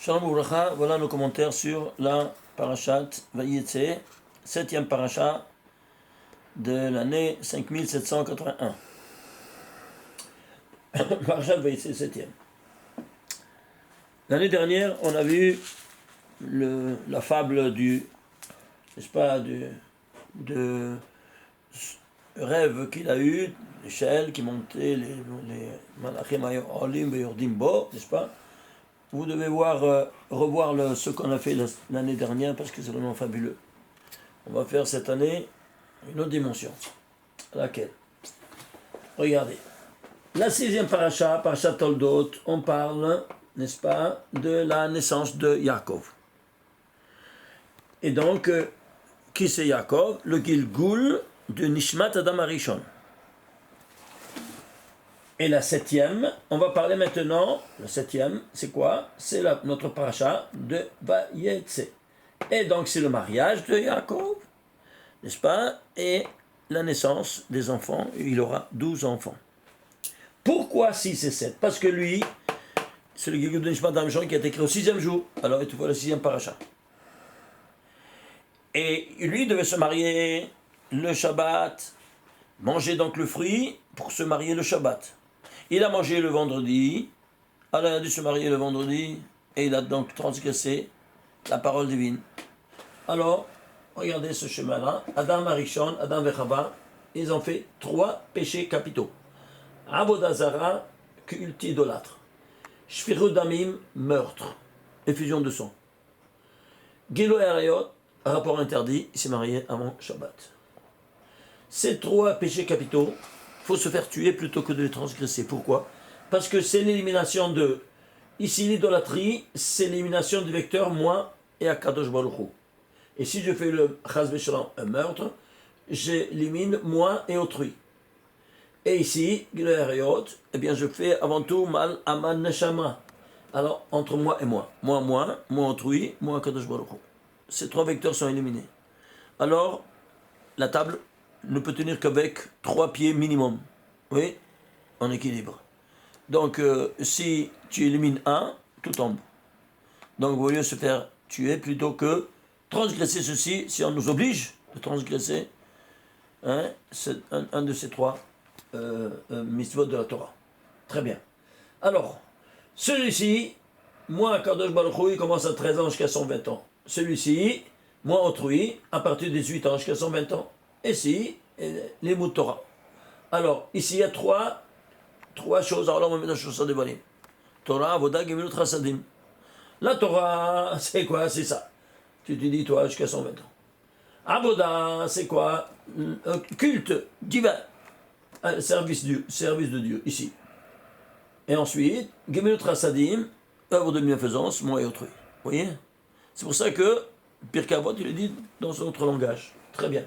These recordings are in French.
Shalom Ouvracha, voilà nos commentaires sur la Parashat Vayetze, 7e parasha de l'année 5781. Parashat Vayetze, 7e. L'année dernière, on a vu la fable du, n'est-ce pas, de rêve qu'il a eu, l'échelle qui montait, les malachim olim veyordim bo, n'est-ce pas? Vous devez revoir ce qu'on a fait l'année dernière parce que c'est vraiment fabuleux. On va faire cette année une autre dimension. Laquelle? Regardez. La 6e parasha, parasha Toldot, on parle, n'est-ce pas, de la naissance de Yaakov. Et donc, qui c'est Yaakov? Le Gilgul de Nishmat Adam Arishon. Et la 7e, on va parler maintenant, la 7e, c'est quoi? C'est notre paracha de Vayetze. Et donc c'est le mariage de Yaakov, n'est-ce pas? Et la naissance des enfants, il aura 12 enfants. Pourquoi 6 et 7? Parce que lui, c'est le Gilgul de Nishmat Adam Arishon qui a été écrit au 6e jour. Alors il te faut le 6e paracha. Et lui devait se marier le Shabbat, manger donc le fruit pour se marier le Shabbat. Il a mangé le vendredi, alors il a dû se marier le vendredi, et il a donc transgressé la parole divine. Alors, regardez ce chemin-là, Adam Arishon, Adam et Chava, ils ont fait 3 péchés capitaux. Avodah Zara, culte idolâtre. Shfiru Damim, meurtre, effusion de sang. Gilo Arayot, rapport interdit, il s'est marié avant Shabbat. Ces 3 péchés capitaux, il faut se faire tuer plutôt que de les transgresser. Pourquoi? Parce que c'est l'élimination de... Ici, l'idolâtrie, c'est l'élimination du vecteur moi et Akadosh Baruch Hu. Et si je fais le Chaz V'Shalom, un meurtre, j'élimine moi et autrui. Et ici, eh bien, je fais avant tout mal à ma neshama. Alors, entre moi et moi. Moi autrui, moi Akadosh Baruch Hu. Ces 3 vecteurs sont éliminés. Alors, la table ne peut tenir qu'avec 3 pieds minimum. Oui, en équilibre. Donc, si tu élimines un, tout tombe. Donc, il vaut mieux se faire tuer plutôt que transgresser ceci, si on nous oblige de transgresser c'est un de ces 3 mitzvot de la Torah. Très bien. Alors, celui-ci, moi, Kadosh Baruch Hu, il commence à 13 ans jusqu'à 120 ans. Celui-ci, moi, autrui, à partir de 18 ans jusqu'à 120 ans. Et si, les mots de Torah. Alors, ici, il y a 3 choses. Alors, on va mettre la chose de Valim. Torah, Avodah, Gemilut, Chassadim. La Torah, c'est quoi? C'est ça. Tu te dis, toi, jusqu'à 120 ans. Avodah, c'est quoi? Un culte divin. Un service de Dieu, ici. Et ensuite, Gemilut, Chassadim, œuvre de bienfaisance, moi et autrui. Vous voyez? C'est pour ça que Pirkei Avot, il est dit dans un autre langage. Très bien.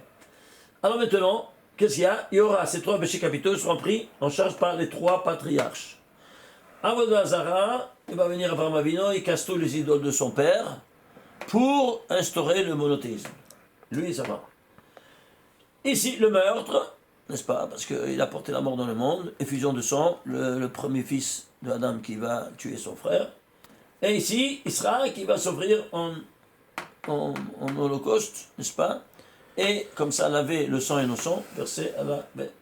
Alors maintenant, qu'est-ce qu'il y a? Il y aura ces 3 péchés capitaux qui seront pris en charge par les 3 patriarches. Avodah Zara, il va venir Avraham Avinu, il casse tous les idoles de son père pour instaurer le monothéisme. Lui, ça va. Ici, le meurtre, n'est-ce pas? Parce qu'il a porté la mort dans le monde, effusion de sang, le premier fils de Adam qui va tuer son frère. Et ici, Israël qui va s'offrir en holocauste, n'est-ce pas? Et comme ça, laver le sang innocent versé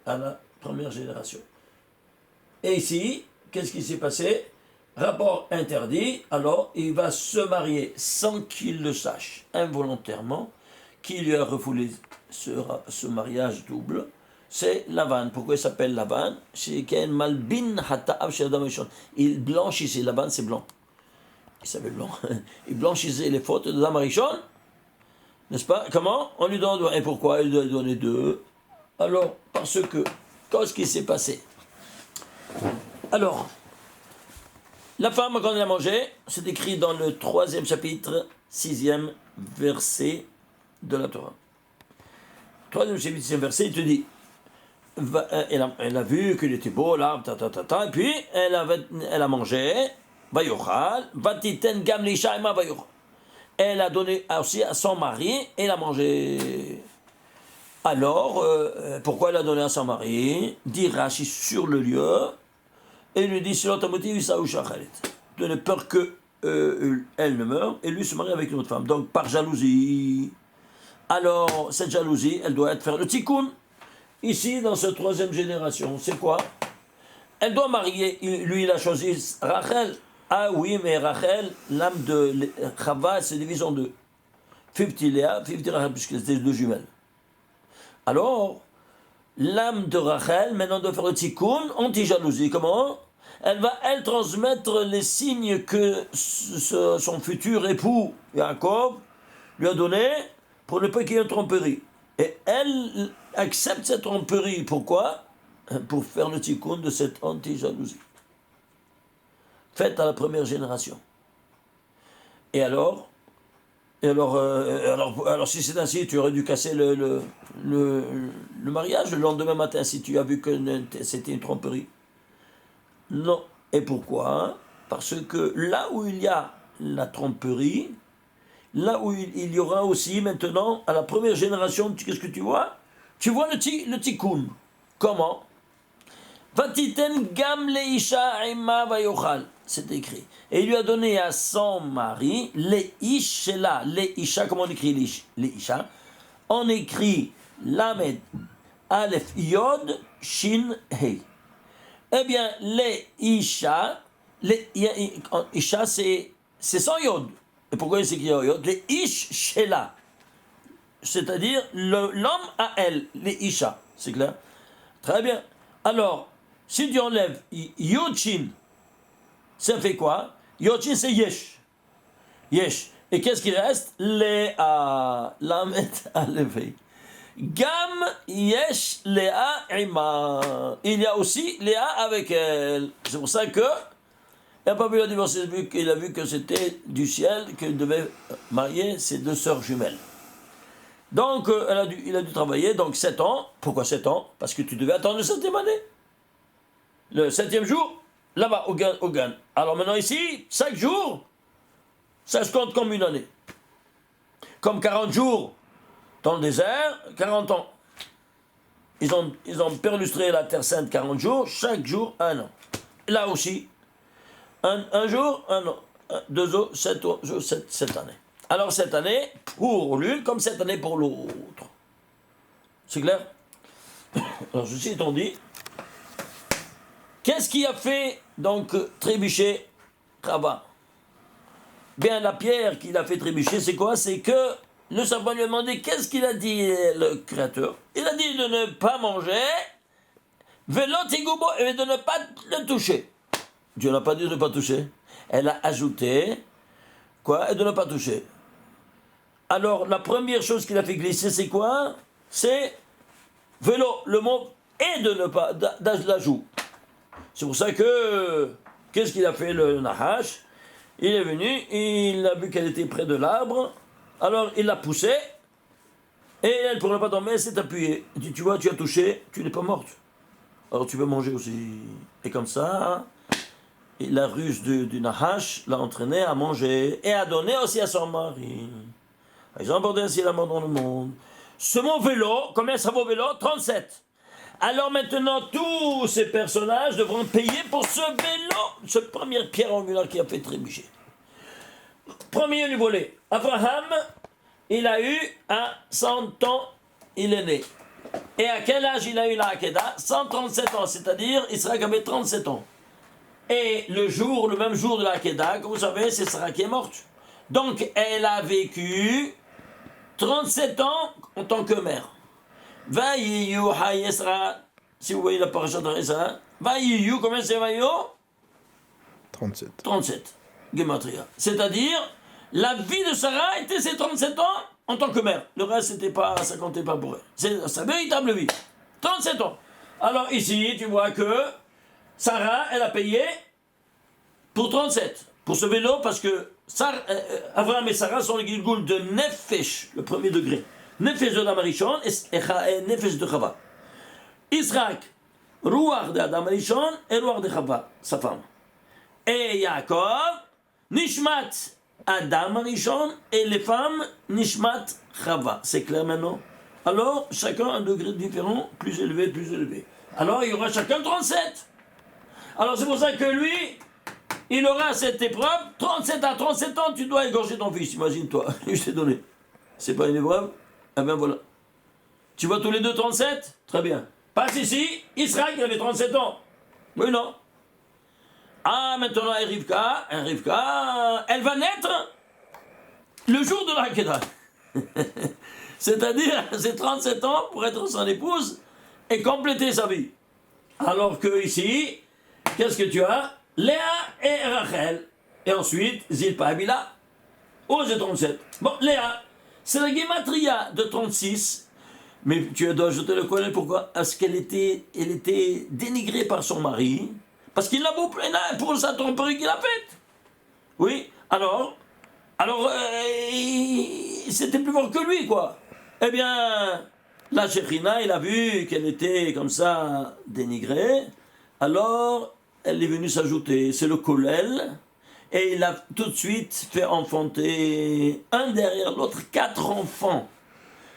à la première génération. Et ici, qu'est-ce qui s'est passé? Rapport interdit, alors il va se marier sans qu'il le sache, involontairement. Qui lui a refoulé ce mariage double? C'est Lavan. Pourquoi il s'appelle Lavan? Il blanchissait, Lavan c'est blanc. Il s'appelle blanc. Il blanchissait les fautes de Adam Arishon. N'est-ce pas? Comment? On lui donne... Et pourquoi il doit donner 2? Alors, parce que... Qu'est-ce qui s'est passé? Alors, la femme, quand elle a mangé, c'est écrit dans le 3e chapitre, 6e verset de la Torah. 3e chapitre, 6e verset, il te dit... Elle a vu qu'il était beau, l'arbre, et puis elle a mangé, vayochal, vatiten gam l'isha ema vayochal. Elle a donné aussi à son mari et elle a mangé. Alors, pourquoi elle a donné à son mari? Dit Rashi sur le lieu, et il lui dit, de ne peur que elle ne meurt, et lui se marie avec une autre femme. Donc par jalousie. Alors, cette jalousie, elle doit faire le tikkun. Ici, dans cette troisième génération, c'est quoi? Elle doit marier, lui il a choisi Rachel. Ah oui, mais Rachel, l'âme de Chava, elle se divise en deux. 50 Léa, 50 Rachel, puisque c'était deux jumelles. Alors, l'âme de Rachel, maintenant doit faire le tikkun, anti-jalousie. Comment? Elle va, elle, transmettre les signes que son futur époux, Yaakov, lui a donné pour ne pas qu'il y ait une tromperie. Et elle accepte cette tromperie. Pourquoi? Pour faire le tikkun de cette anti-jalousie. Faite à la première génération. Et alors, si c'est ainsi, tu aurais dû casser le mariage le lendemain matin si tu as vu que c'était une tromperie. Non. Et pourquoi? Parce que là où il y a la tromperie, là où il y aura aussi maintenant, à la première génération, qu'est-ce que tu vois? Tu vois le tikkun. Comment? Vatiten gam leisha ima vayochal. C'est écrit. Et il lui a donné à son mari, leish shela. Leisha, comment on écrit leisha? On écrit lamed, aleph, yod, shin, hei. Eh bien, leisha, isha c'est sans yod. Et pourquoi il s'écrit yod? Leish shela. C'est-à-dire l'homme à elle, leisha. C'est clair? Très bien. Alors, si tu enlèves Yochin, ça fait quoi? Yochin, c'est Yesh. Yesh. Et qu'est-ce qui reste? Léa. Lamet à lever. Gam Yesh Léa Ima. Il y a aussi Léa avec elle. C'est pour ça que il n'a pas vu la divorce, il a vu que c'était du ciel qu'il devait marier ses deux sœurs jumelles. Donc, il a dû travailler, donc 7 ans. Pourquoi 7 ans? Parce que tu devais attendre le 7e année. Le 7e jour, là-bas, au Gan. Alors maintenant ici, 5 jours, ça se compte comme une année. Comme 40 jours dans le désert, 40 ans. Ils ont perlustré la Terre Sainte 40 jours, chaque jour, 1 an. Là aussi, un jour, 1 an. 2 jours, 7 jours, 7 années. Alors cette année, pour l'une, comme cette année pour l'autre. C'est clair? Alors ceci étant dit, qu'est-ce qui a fait donc trébucher Chava? Bien, la pierre qu'il a fait trébucher, c'est quoi? C'est que le serpent lui a demandé qu'est-ce qu'il a dit le Créateur. Il a dit de ne pas manger, velotigoubo, et de ne pas le toucher. Dieu n'a pas dit de ne pas toucher. Elle a ajouté, quoi? Et de ne pas toucher. Alors, la première chose qu'il a fait glisser, c'est quoi? C'est vélo, le mot et de ne pas, d'ajout. C'est pour ça que, qu'est-ce qu'il a fait le Nahash? Il est venu, il a vu qu'elle était près de l'arbre, alors il l'a poussée, et elle, pour ne pas tomber, elle s'est appuyée. Il dit, tu vois, tu as touché, tu n'es pas morte. Alors tu peux manger aussi. Et comme ça, la ruse du Nahash l'a entraîné à manger, et à donner aussi à son mari. Ils ont abordé ainsi la mort dans le monde. Ce mot vélo, combien ça vaut vélo? 37. Alors maintenant, tous ces personnages devront payer pour ce vélo, cette première pierre angulaire qui a fait trébucher. Premier du volet. Abraham, il a eu à 100 ans, il est né. Et à quel âge il a eu la Hakeda? 137 ans, c'est-à-dire Israël avait 37 ans. Et le même jour de la Hakeda, comme vous savez, c'est Sarah qui est morte. Donc elle a vécu 37 ans en tant que mère. Vayiyu Hayesra, si vous voyez la paracha de Reza, Vayiyu, combien c'est Vayiyu? 37. 37, Gematria. C'est-à-dire, la vie de Sarah était ses 37 ans en tant que mère. Le reste, ça comptait pas pour elle. C'est sa véritable vie. 37 ans. Alors ici, tu vois que Sarah, elle a payé pour 37. Pour ce vélo, parce que Abraham et Sarah sont les Gilgoul de Nefesh, le premier degré. Nefesh de Adam Arishon et Nefesh de Chava. Israël, Ruach de Adam Arishon et Ruach de Chava, sa femme. Et Yaakov, Nishmat Adam Arishon et les femmes, Nishmat Chava. C'est clair maintenant? Alors, chacun un degré différent, plus élevé, plus élevé. Alors, il y aura chacun 37. Alors, c'est pour ça que lui, il aura cette épreuve, 37 à 37 ans, tu dois égorger ton fils, imagine-toi, je t'ai donné. C'est pas une épreuve? Eh bien voilà. Tu vois tous les deux 37? Très bien. Passe ici, Israël qui avait 37 ans. Oui, non. Ah, maintenant, Rivka, elle va naître le jour de la Hakeda. C'est-à-dire, c'est 37 ans pour être son épouse et compléter sa vie. Alors que ici, qu'est-ce que tu as? Léa et Rachel. Et ensuite, Zilpa et Bila. Oh, c'est 37. Bon, Léa, c'est la Gematria de 36. Mais tu dois ajouter le collet, pourquoi? Parce qu'elle était dénigrée par son mari. Parce qu'il l'a beau plaindre pour sa tromperie qu'il a faite. Oui, alors c'était plus fort que lui, quoi. Eh bien, la Shekhinah, il a vu qu'elle était comme ça dénigrée. Alors, elle est venue s'ajouter. C'est le Kollel. Et il a tout de suite fait enfanter un derrière l'autre 4 enfants.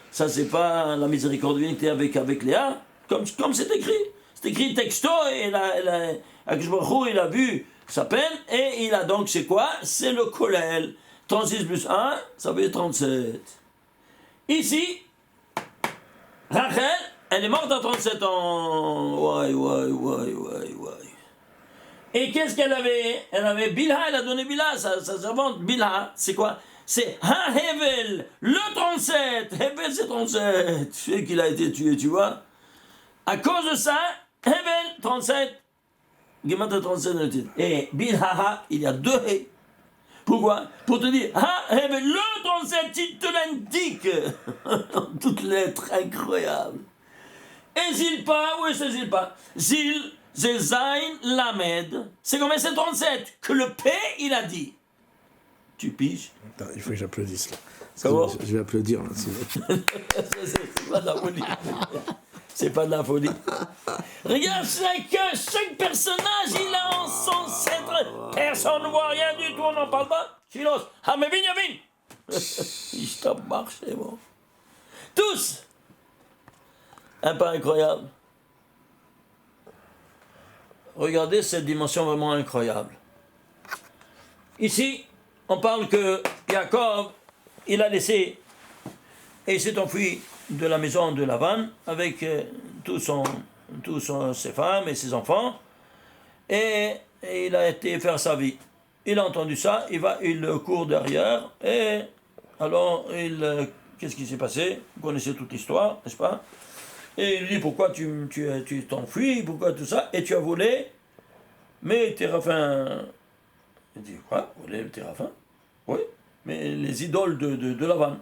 Ça, c'est pas la miséricorde divine avec Léa, comme c'est écrit. C'est écrit texto, et il a vu sa peine, et il a donc, c'est quoi? C'est le Kollel. 36 plus 1, ça veut dire 37. Ici, Rachel, elle est morte à 37 ans. Et qu'est-ce qu'elle avait? Elle avait Bilha, elle a donné Bilha, sa servante. Bilha, c'est quoi? C'est Hevel, le 37. Hevel, c'est 37. C'est qu'il a été tué, tu vois. À cause de ça, Hevel, 37. Gematria 37 dans le titre. Et Bilha, il y a 2 He. Pourquoi? Pour te dire, Hevel, le 37, il te l'indique. Toutes lettres, incroyables. Et Zilpa, où est-ce Zilpa? Zil, c'est Zain Lamed. C'est combien? C'est 37. Que le P, il a dit. Tu piges? Attends, il faut que j'applaudisse là. Comment? Je vais applaudir là. C'est pas de la folie. C'est pas de la folie. Regarde, chaque personnage, il a en son ancêtre. Personne ne voit rien du tout, on n'en parle pas. Silence. Ah, mais vigne. Je t'en marche, c'est bon. Tous. Un pas incroyable. Regardez cette dimension vraiment incroyable. Ici, on parle que Jacob, il a laissé et il s'est enfui de la maison de Lavan avec ses femmes et ses enfants, et il a été faire sa vie. Il a entendu ça, il court derrière, et alors qu'est-ce qui s'est passé? Vous connaissez toute l'histoire, n'est-ce pas? Et il lui dit, pourquoi tu t'enfuis, pourquoi tout ça, et tu as volé mes téraphins. Il dit, quoi? Voler les téraphins? Oui, mais les idoles de Lavan.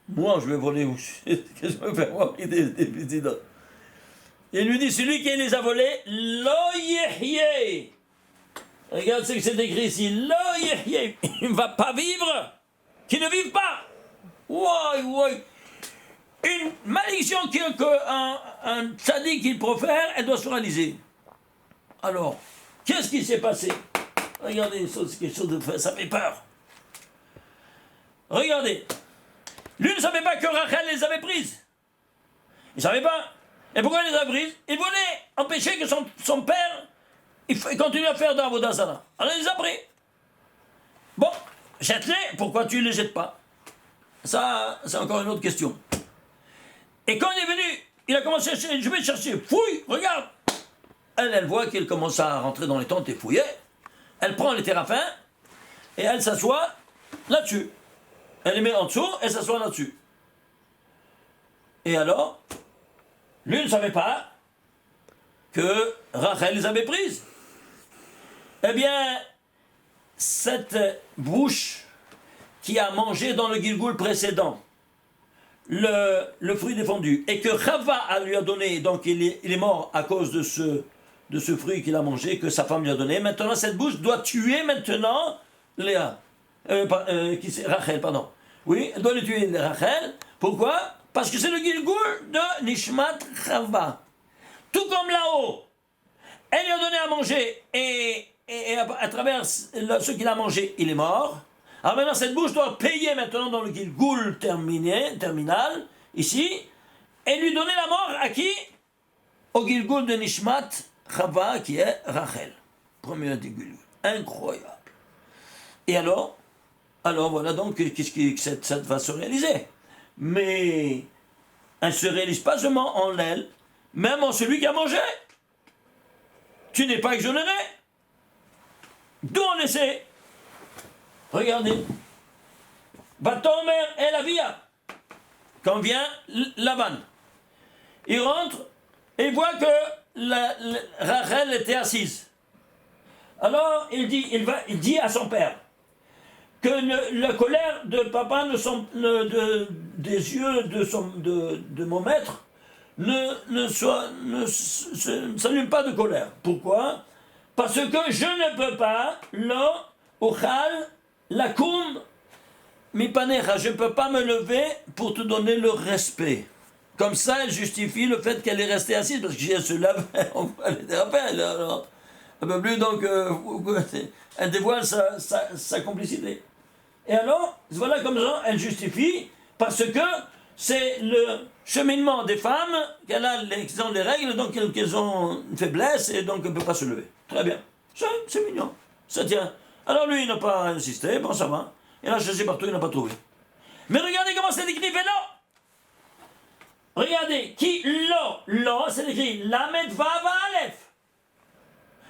Moi, je vais voler où? Qu'est-ce que je vais faire, moi, des idoles? Il lui dit, celui qui les a volés, lo yehye. Regarde ce que c'est écrit ici, lo yehye. Il ne va pas vivre, qu'il ne vive pas. Ouais. Une malédiction qu'un tzaddik qu'il profère, elle doit se réaliser. Alors, qu'est-ce qui s'est passé? Regardez, c'est quelque chose de fait, ça fait peur. Regardez. Lui ne savait pas que Rachel les avait prises. Il ne savait pas. Et pourquoi il les avait prises? Il voulait empêcher que son père il continue à faire d'Avodah Zarah. Alors il les a pris. Bon, jette-les, pourquoi tu ne les jettes pas? Ça, c'est encore une autre question. Et quand il est venu, il a commencé à chercher, je vais chercher, fouille, regarde. Elle voit qu'il commence à rentrer dans les tentes et fouiller. Elle prend les téraphins et elle s'assoit là-dessus. Elle les met en dessous et s'assoit là-dessus. Et alors, lui ne savait pas que Rachel les avait prises. Eh bien, cette bouche qui a mangé dans le Gilgoul précédent le fruit défendu et que Chava lui a donné, donc il est mort à cause de ce fruit qu'il a mangé, que sa femme lui a donné. Maintenant, cette bouche doit tuer maintenant Rachel, pardon. Oui, elle doit le tuer, Rachel. Pourquoi? Parce que c'est le Gilgoul de Nishmat Chava. Tout comme là-haut, elle lui a donné à manger et à travers ce qu'il a mangé, il est mort. Alors maintenant, cette bouche doit payer maintenant dans le Gilgoul terminal, ici, et lui donner la mort à qui? Au Gilgoul de Nishmat Chava, qui est Rachel. Premier Gilgoul. Incroyable. Et alors voilà donc qu'est-ce qui ça va se réaliser. Mais elle ne se réalise pas seulement en elle, même en celui qui a mangé. Tu n'es pas exonéré. D'où on essaie. Regardez. Batomer et la via. Quand vient Laban, il rentre et il voit que Rachel était assise. Alors il dit à son père que la colère de papa des yeux de mon maître ne s'allume pas de colère. Pourquoi? Parce que je ne peux pas, lo, ochal, lakum, mipanecha, je ne peux pas me lever pour te donner le respect. Comme ça, elle justifie le fait qu'elle est restée assise, parce que si elle se lève, on va les déraper, alors. Elle ne peut plus, donc, elle dévoile sa complicité. Et alors, voilà comme ça, elle justifie, parce que c'est le cheminement des femmes, qu'elles ont des règles, donc qu'elles ont une faiblesse, et donc elles ne peuvent pas se lever. Très bien. C'est mignon. Ça tient. Alors lui, il n'a pas insisté, bon, ça va. Il a cherché partout, il n'a pas trouvé. Mais regardez comment c'est écrit, vélo. Regardez, qui, lo, c'est écrit Lamed Vav Aleph.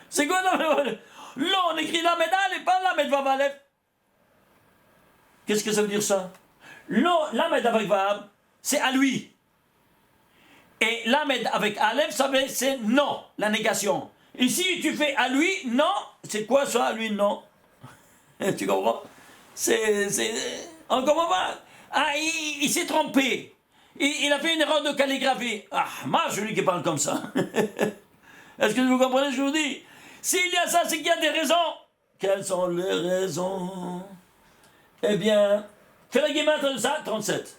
C'est quoi Lamed? Lo, on écrit Lamed Aleph, pas Lamed Vav Aleph. Qu'est-ce que ça veut dire ça? Lo, Lamed avec Vav, c'est à lui. Et Lamed avec Aleph, c'est non, la négation. Ici, tu fais à lui, non, c'est quoi ça, à lui, non? Tu comprends? On comprend pas. Ah, il s'est trompé. Il a fait une erreur de calligraphie. Ah, moi, celui qui parle comme ça. Est-ce que vous comprenez ce que je vous dis? S'il y a ça, c'est qu'il y a des raisons. Quelles sont les raisons? Eh bien, fais la guématre de ça, 37.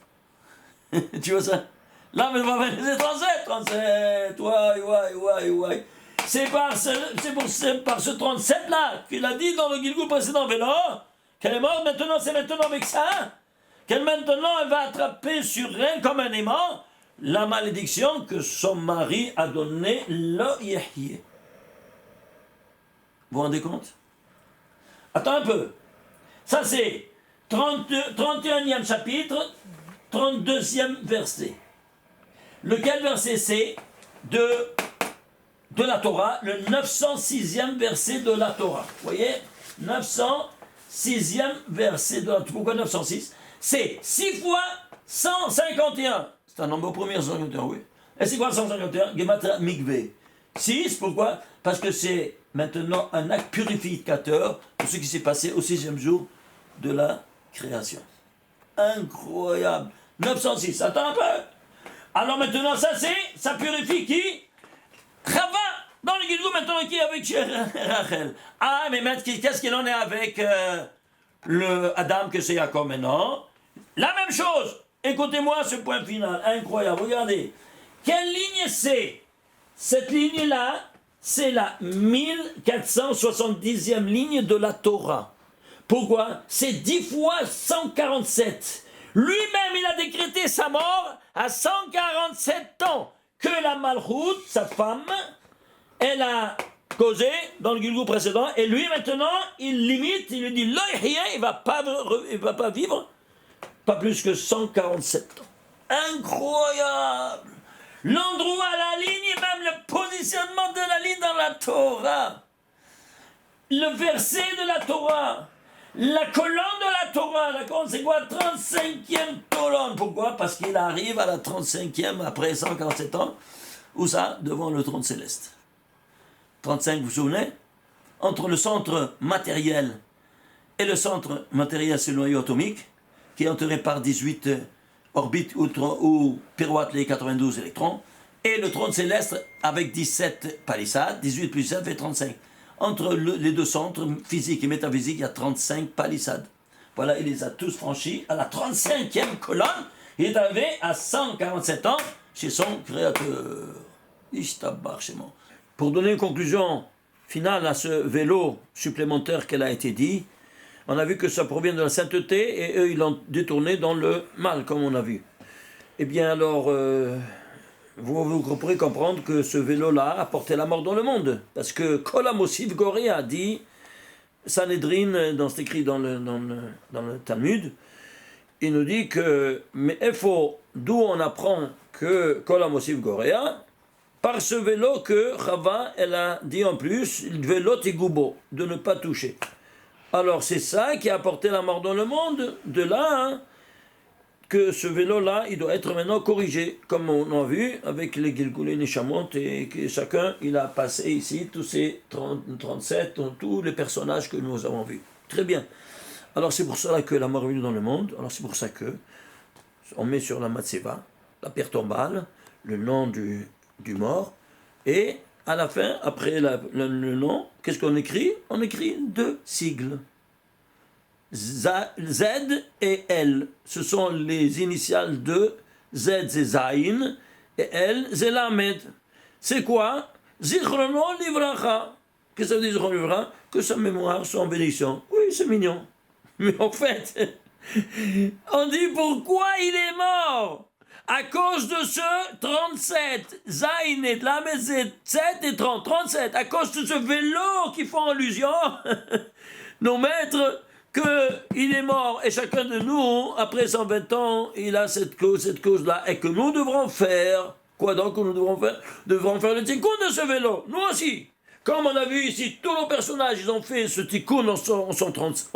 Tu vois ça? Là, mais c'est 37. Ouais. C'est par ce 37-là qu'il a dit dans le Gilgul précédent, vélo, qu'elle est morte. Maintenant, c'est maintenant avec ça qu'elle maintenant, elle va attraper sur elle comme un aimant la malédiction que son mari a donnée, lo yahye. Vous vous rendez compte? Attends un peu. Ça, c'est 31e chapitre, 32e verset. Lequel verset c'est de la Torah, le 906e verset de la Torah. Vous voyez? 906e verset de la Torah. Pourquoi 906? C'est 6 fois 151. C'est un nombre premier, 151, oui. Et c'est quoi 151? Gematra Mikveh. 6, pourquoi? Parce que c'est maintenant un acte purificateur pour ce qui s'est passé au 6e jour de la création. Incroyable. 906, attends un peu. Alors maintenant, ça purifie qui? Chava, dans le Gilgul maintenant qui est avec Rachel. Ah, mais maintenant, qu'est-ce qu'il en est avec le Adam que c'est Jacob maintenant? La même chose. Écoutez-moi ce point final, incroyable. Regardez. Quelle ligne c'est? Cette ligne-là, c'est la 1470e ligne de la Torah. Pourquoi? C'est 10 fois 147. Lui-même, il a décrété sa mort à 147 ans. Que la Malchout, sa femme, elle a causé dans le Gilgul précédent. Et lui, maintenant, il limite, il lui dit, il ne va pas vivre pas plus que 147 ans. Incroyable! L'endroit, la ligne, et même le positionnement de la ligne dans la Torah. Le verset de la Torah. La colonne de la Torah, la colonne, c'est quoi? 35e colonne. Pourquoi? Parce qu'il arrive à la 35e après 147 ans. Où ça? Devant le trône céleste. 35, vous vous souvenez? Entre le centre matériel et le centre matériel, c'est le noyau atomique, qui est entouré par 18 orbites où pirouettent les 92 électrons, et le trône céleste avec 17 palissades, 18 plus 7 fait 35. Entre les deux centres, physique et métaphysique, il y a 35 palissades. Voilà, il les a tous franchis à la 35e colonne. Il est arrivé à 147 ans chez son créateur. Pour donner une conclusion finale à ce vélo supplémentaire qu'elle a été dit, on a vu que ça provient de la sainteté et eux, ils l'ont détourné dans le mal, comme on a vu. Eh bien alors, vous pourrez comprendre que ce vélo-là a porté la mort dans le monde. Parce que Kolamosif Goré a dit Sanhedrin, c'est écrit dans le Talmud, il nous dit que, mais d'où on apprend que Kol HaMosif Gorea, par ce vélo que Chava, elle a dit en plus, vélo Tigoubo, de ne pas toucher. Alors c'est ça qui a apporté la mort dans le monde, de là, hein, que ce vélo-là, il doit être maintenant corrigé, comme on a vu avec les Gilgulei Neshamot, et que chacun, il a passé ici tous ces 37, tous les personnages que nous avons vus. Très bien. Alors c'est pour cela que la mort est venue dans le monde, alors c'est pour ça que on met sur la matzeva, la pierre tombale, le nom du mort, et à la fin, après le nom, qu'est-ce qu'on écrit? On écrit 2 sigles. Z et L, ce sont les initiales de Z, c'est Zayin, et L, c'est Lamed. C'est quoi? Zichrono Livracha. Qu'est-ce que ça veut dire Zichrono Livracha? Que sa mémoire soit en bénédiction. Oui, c'est mignon. Mais en fait, on dit pourquoi il est mort? À cause de ce 37, Zayin et Lamed, c'est 7 et 30, 37, à cause de ce vélo qui font allusion, nos maîtres, qu'il est mort, et chacun de nous, après 120 ans, il a cette cause-là, et que nous devrons faire. Quoi donc que nous devrons faire? Devrons faire le tikkun de ce vélo, nous aussi. Comme on a vu ici, tous nos personnages, ils ont fait ce tikkun en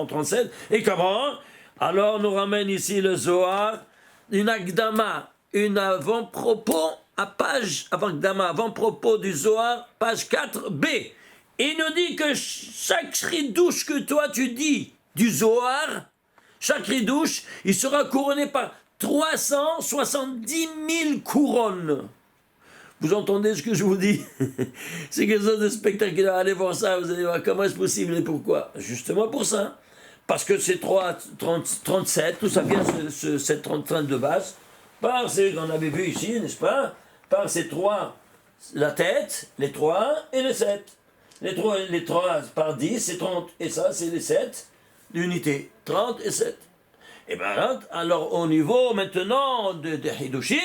37, et comment? Alors nous ramène ici le Zohar, une Akdama, une avant-propos, avant-propos du Zohar, page 4b. Il nous dit que chaque ridouche que toi tu dis, du Zohar, chaque ridouche, il sera couronné par 370 000 couronnes. Vous entendez ce que je vous dis? C'est quelque chose de spectaculaire. Allez voir ça, vous allez voir comment est-ce possible et pourquoi. Justement pour ça. Parce que c'est 37, tout ça vient cette 35 de base, par ce qu'on avait vu ici, n'est-ce pas? Par ces 3, la tête, les 3 et les 7. Les 3 par 10, c'est 30. Et ça, c'est les 7. L'unité, 30 et 7. Et bien alors au niveau maintenant de Hidushim,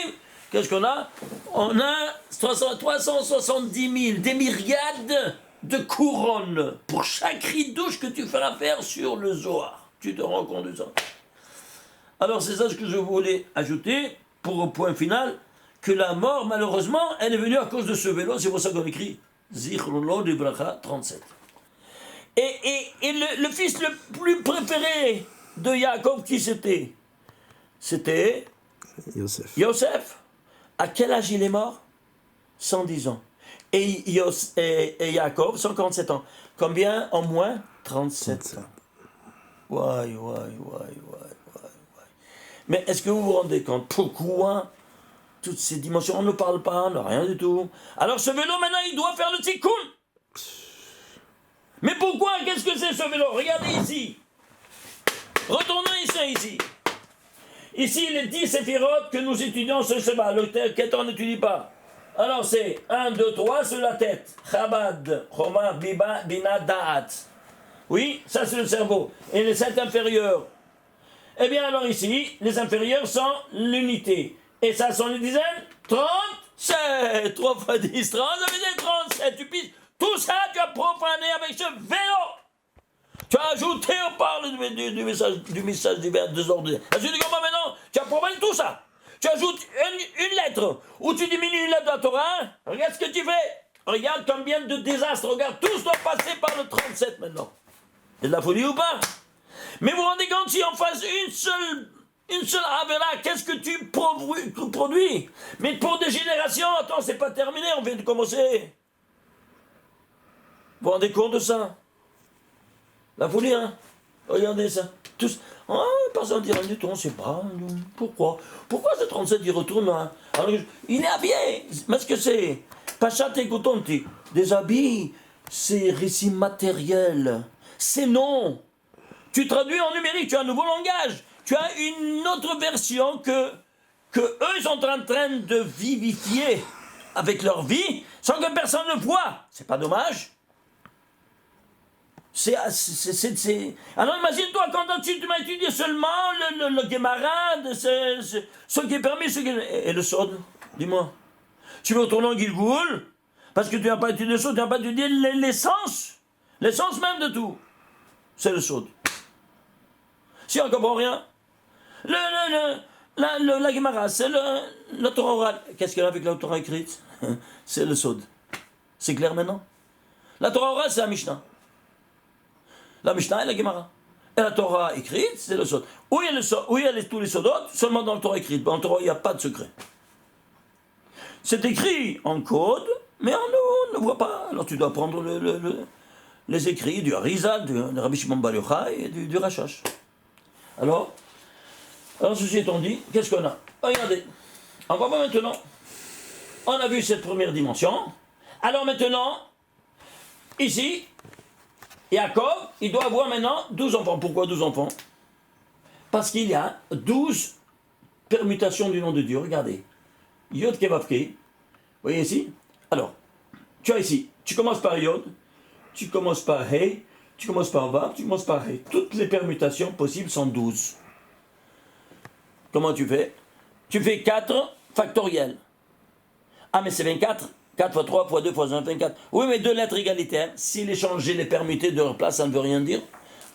qu'est-ce qu'on a? On a 370 000, des myriades de couronnes pour chaque ridouche que tu feras faire sur le Zohar. Tu te rends compte de ça? Alors c'est ça ce que je voulais ajouter pour au point final, que la mort malheureusement, elle est venue à cause de ce vélo, c'est pour ça qu'on écrit Zichrono Livracha 37. Et le fils le plus préféré de Yaakov, qui c'était? C'était Yosef. À quel âge il est mort? 110 ans. Et Yaakov, 147 ans. Combien en moins? 37 ans. Ouais. Mais est-ce que vous vous rendez compte pourquoi toutes ces dimensions, on ne parle pas, on n'a rien du tout. Alors ce vélo maintenant, il doit faire le tikkun. Mais pourquoi? Qu'est-ce que c'est ce vélo? Regardez ici. Retournons ici. Ici, les 10 séphirotes que nous étudions ce Shabbat, lequel on n'étudie pas. Alors c'est 1, 2, 3 sur la tête. Chabad, Choma, Biba, Bina, Da'at. Oui, ça c'est le cerveau. Et les 7 inférieurs. Eh bien alors ici, les inférieurs sont l'unité. Et ça sont les dizaines? 37. 3 fois 10, 30, ça veut dire 37. Tu pisses. Tout ça, tu as profané avec ce vélo. Tu as ajouté, on parle du message divin désordonné. Est-ce que tu comprends maintenant? Tu as profané tout ça. Tu ajoutes une lettre, ou tu diminues une lettre de la Torah. Regarde ce que tu fais. Regarde combien de désastres. Regarde, tous doivent passer par le 37 maintenant. C'est de la folie ou pas? Mais vous vous rendez compte, si on fasse une seule Avera, qu'est-ce que tu produis? Mais pour des générations, attends, c'est pas terminé, on vient de commencer. Vous vous rendez compte de ça? La folie, hein? Regardez ça. Tous. Ah, personne ne dit rien du tout, on ne sait pas. Pourquoi? Pourquoi ce 37 il retourne hein? Alors, il est habillé. Mais ce que c'est? Pachat et Goutonti. Des habits, c'est récit matériel. C'est non. Tu traduis en numérique, tu as un nouveau langage. Tu as une autre version que eux ils sont en train de vivifier avec leur vie sans que personne ne voit. C'est pas dommage? Alors imagine-toi quand tu m'as étudié seulement le Gemara, ce qui est permis, ce qui est... Et le Sod, dis-moi. Tu veux retourner en Gilgoul parce que tu n'as pas étudié le Sod, tu n'as pas étudié l'essence même de tout. c'est le sod. Si on ne comprend rien, la Gemara, c'est la Torah orale. Qu'est-ce qu'elle a avec la Torah écrite? C'est le sod. C'est clair maintenant? La Torah orale, c'est la Mishnah. La Mishnah et la Gemara. Et la Torah écrite, c'est le sod. Où il y a tous les sodot? Seulement dans la Torah écrite. Dans la Torah, il n'y a pas de secret. C'est écrit en code, mais on ne voit pas. Alors tu dois prendre les écrits du Harizal, du Rabbi Shimon Bar Yochai et du Rashash. Alors, ceci étant dit, qu'est-ce qu'on a? Regardez, on va voir maintenant. On a vu cette première dimension. Alors maintenant, ici, Yaakov, il doit avoir maintenant 12 enfants. Pourquoi 12 enfants? Parce qu'il y a 12 permutations du nom de Dieu. Regardez. Yod Kevavke. Vous voyez ici? Alors, tu as ici, tu commences par Yod, tu commences par He, tu commences par Vav, tu commences par He. Toutes les permutations possibles sont 12. Comment tu fais? Tu fais 4 factoriels. Ah, mais c'est 24. 4 fois 3 fois 2 fois 1, 24. Oui, mais deux lettres égalitaires. Si les changer, les permuter de leur place, ça ne veut rien dire.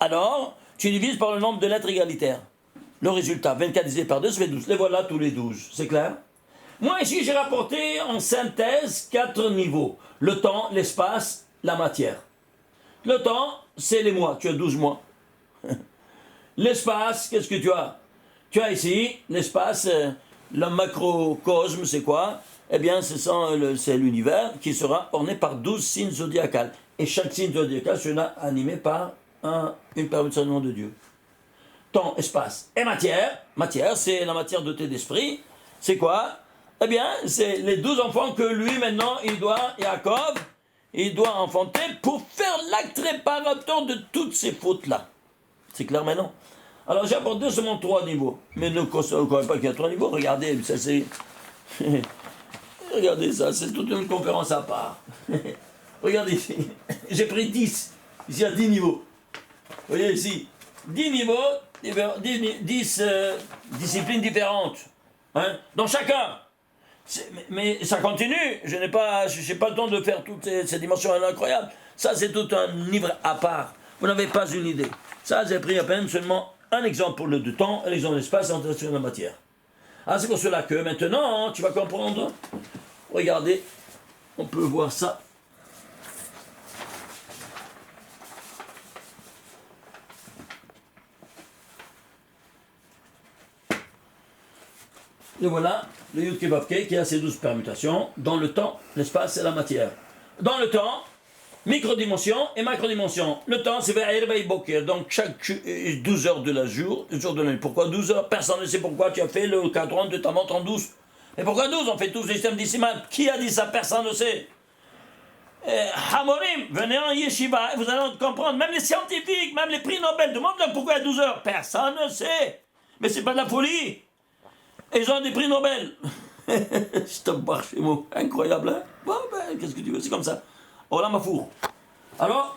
Alors, tu divises par le nombre de lettres égalitaires. Le résultat, 24 divisé par 2, ça fait 12. Les voilà tous les 12. C'est clair? Moi, ici, j'ai rapporté en synthèse 4 niveaux. Le temps, l'espace, la matière. Le temps, c'est les mois. Tu as 12 mois. L'espace, qu'est-ce que tu as? Tu as ici, l'espace, le macrocosme, c'est quoi? Eh bien, c'est l'univers qui sera orné par 12 signes zodiacales. Et chaque signe zodiacal sera animé par une permutation de Dieu. Temps, espace et matière. Matière, c'est la matière dotée d'esprit. C'est quoi? Eh bien, c'est les 12 enfants que lui, maintenant, Yaakov, il doit enfanter pour faire l'acte réparateur de toutes ces fautes-là. C'est clair maintenant? Alors, j'ai apporté seulement 3 niveaux. Mais ne croyez pas qu'il y a 3 niveaux. Regardez, ça c'est... Regardez ça, c'est toute une conférence à part. Regardez ici, j'ai pris 10. Ici, il y a 10 niveaux. Vous voyez ici, 10 niveaux, 10 disciplines différentes. Hein, dans chacun. Mais ça continue. Je n'ai pas le temps de faire toutes ces dimensions incroyables. Ça, c'est tout un livre à part. Vous n'avez pas une idée. Ça, j'ai pris à peine seulement un exemple pour le temps, un exemple de l'espace, un exemple de la matière. Ah, c'est pour cela que maintenant, tu vas comprendre. Regardez, on peut voir ça. Et voilà, le Yud Kevavke qui a ses 12 permutations dans le temps, l'espace et la matière. Dans le temps, microdimension et macrodimension. Le temps, c'est vers Erev Boker, donc chaque 12 heures de la jour de la nuit. Pourquoi 12 heures? Personne ne sait pourquoi tu as fait le cadran de ta montre en 12. Mais pourquoi 12? On fait tous les systèmes décimales. Qui a dit ça? Personne ne sait. Hamorim, venez en yeshiva, vous allez comprendre. Même les scientifiques, même les prix Nobel demandent pourquoi il y a 12 heures. Personne ne sait. Mais c'est pas de la folie. Et ils ont des prix Nobel. Stop chez moi. Incroyable, hein? Bon, ben, qu'est-ce que tu veux? C'est comme ça. Oh là, ma four. Alors,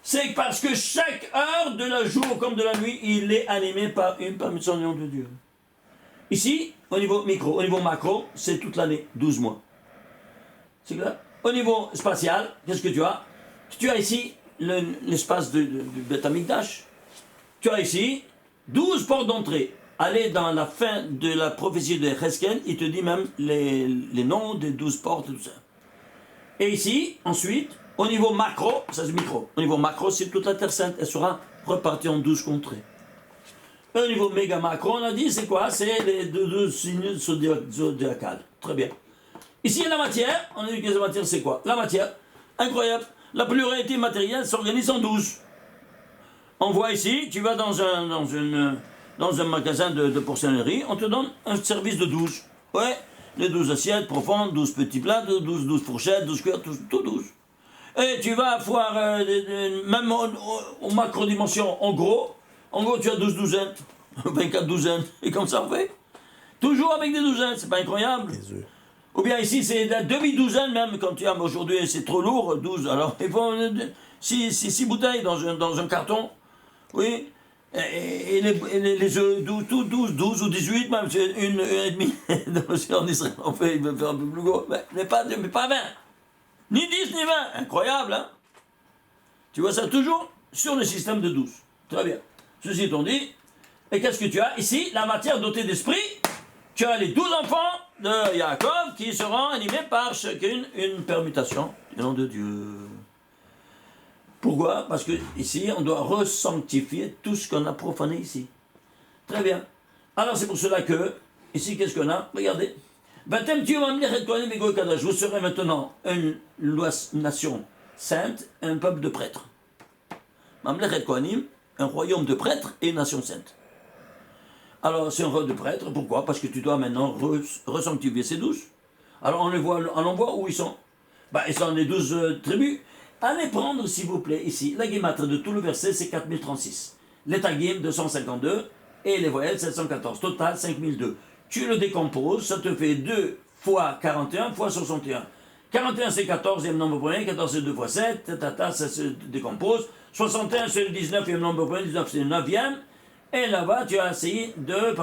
c'est parce que chaque heure de la jour comme de la nuit, il est animé par une permission du nom de Dieu. Ici, au niveau micro, au niveau macro, c'est toute l'année, 12 mois. C'est clair? Au niveau spatial, qu'est-ce que tu as? Tu as ici l'espace du Beth Amikdash. Tu as ici 12 portes d'entrée. Allez dans la fin de la prophétie de Cheskel, il te dit même les noms des 12 portes et tout ça. Et ici, ensuite, au niveau macro, ça c'est micro. Au niveau macro, c'est toute la Terre Sainte. Elle sera repartie en 12 contrées. Au niveau méga macro, on a dit, c'est quoi? C'est les 12 signes zodiacales. Très bien. Ici, la matière, on a dit que la matière, c'est quoi? La matière, incroyable. La pluralité matérielle s'organise en 12. On voit ici, tu vas dans un magasin de porcellerie, on te donne un service de 12. Ouais, les 12 assiettes profondes, 12 petits plats, 12 fourchettes, 12 cuillères, tout 12. Et tu vas voir, même en macro-dimension, en gros, tu as 12 douzaines, 24 douzaines, et comme ça on fait. Toujours avec des douzaines, c'est pas incroyable? Ou bien ici, c'est la demi-douzaine même, quand tu as, aujourd'hui c'est trop lourd, 12. Alors, il faut 6 bouteilles dans un carton, oui. Et les œufs, 12 ou 18 même, c'est une et demie. En Israël, on fait, il veut faire un peu plus gros, mais pas 20. Ni 10 ni 20. Incroyable, hein? Tu vois ça toujours? sur le système de 12. Très bien. Ceci étant dit, et qu'est-ce que tu as ici? La matière dotée d'esprit. Tu as les 12 enfants de Yaakov qui seront animés par chacune une permutation du nom de Dieu. Pourquoi? Parce que ici, on doit resanctifier tout ce qu'on a profané ici. Très bien. Alors c'est pour cela que, ici, qu'est-ce qu'on a? Regardez. Vous serez maintenant une nation sainte, un peuple de prêtres. Mamlechet Kohanim, un royaume de prêtres et une nation sainte. Alors c'est un royaume de prêtres, pourquoi? Parce que tu dois maintenant resanctifier ces 12. Alors on voit où ils sont. Ils sont les 12 tribus. Allez prendre, s'il vous plaît, ici, la guématre de tout le verset, c'est 4036. Les tagim, 252, et les voyelles, 714. Total, 5002. Tu le décomposes, ça te fait 2 fois 41 fois 61. 41, c'est 14e nombre premier, 14 c'est 2 fois 7, ça se décompose. 61, c'est le 19e nombre premier, 19 c'est le 9e. Et là-bas, tu as essayé 2,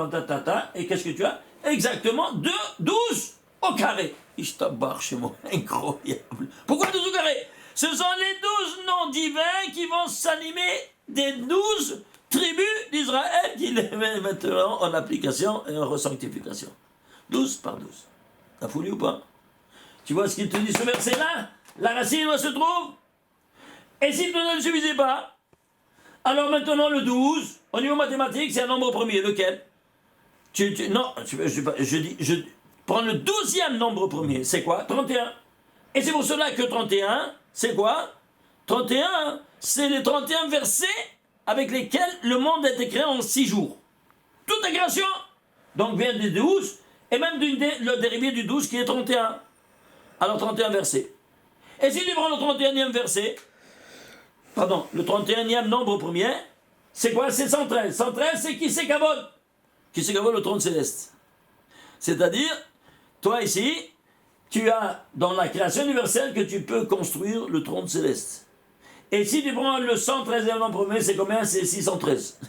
et qu'est-ce que tu as? Exactement 2, 12 au carré. Ishtabar chez moi, incroyable. Pourquoi 12 au carré? Ce sont les 12 noms divins qui vont s'animer des 12 tribus d'Israël qui les mettent maintenant en application et en resanctification. 12 par 12. T'as folie ou pas? Tu vois ce qu'il te dit ce verset-là? La racine où elle se trouve? Et si tu ne suffisait pas, alors maintenant le 12, au niveau mathématique, c'est un nombre premier. Lequel? Je prends le 12e nombre premier. C'est quoi? 31. Et c'est pour cela que 31, c'est quoi? 31, c'est les 31 versets avec lesquels le monde a été créé en 6 jours. Toute la création, donc vient des 12, et même le dérivé du 12 qui est 31. Alors 31 versets. Et si tu prends le 31e verset, le 31e nombre premier, c'est quoi? C'est 113. 113, c'est qui c'est Kavod? Qui c'est Kavod? Le trône céleste. C'est-à-dire, toi ici, tu as dans la création universelle que tu peux construire le trône céleste. Et si tu prends le 113e nombre premier, c'est combien? C'est 613.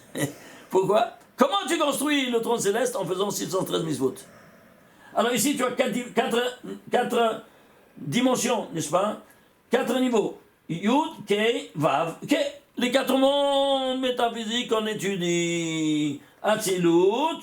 Pourquoi? Comment tu construis le trône céleste? En faisant 613 mitzvot. Alors ici, tu as 4 dimensions, n'est-ce pas? 4 niveaux. Yud, Kei, Vav, Kei. Les 4 mondes métaphysiques qu'on étudie. Atzilut,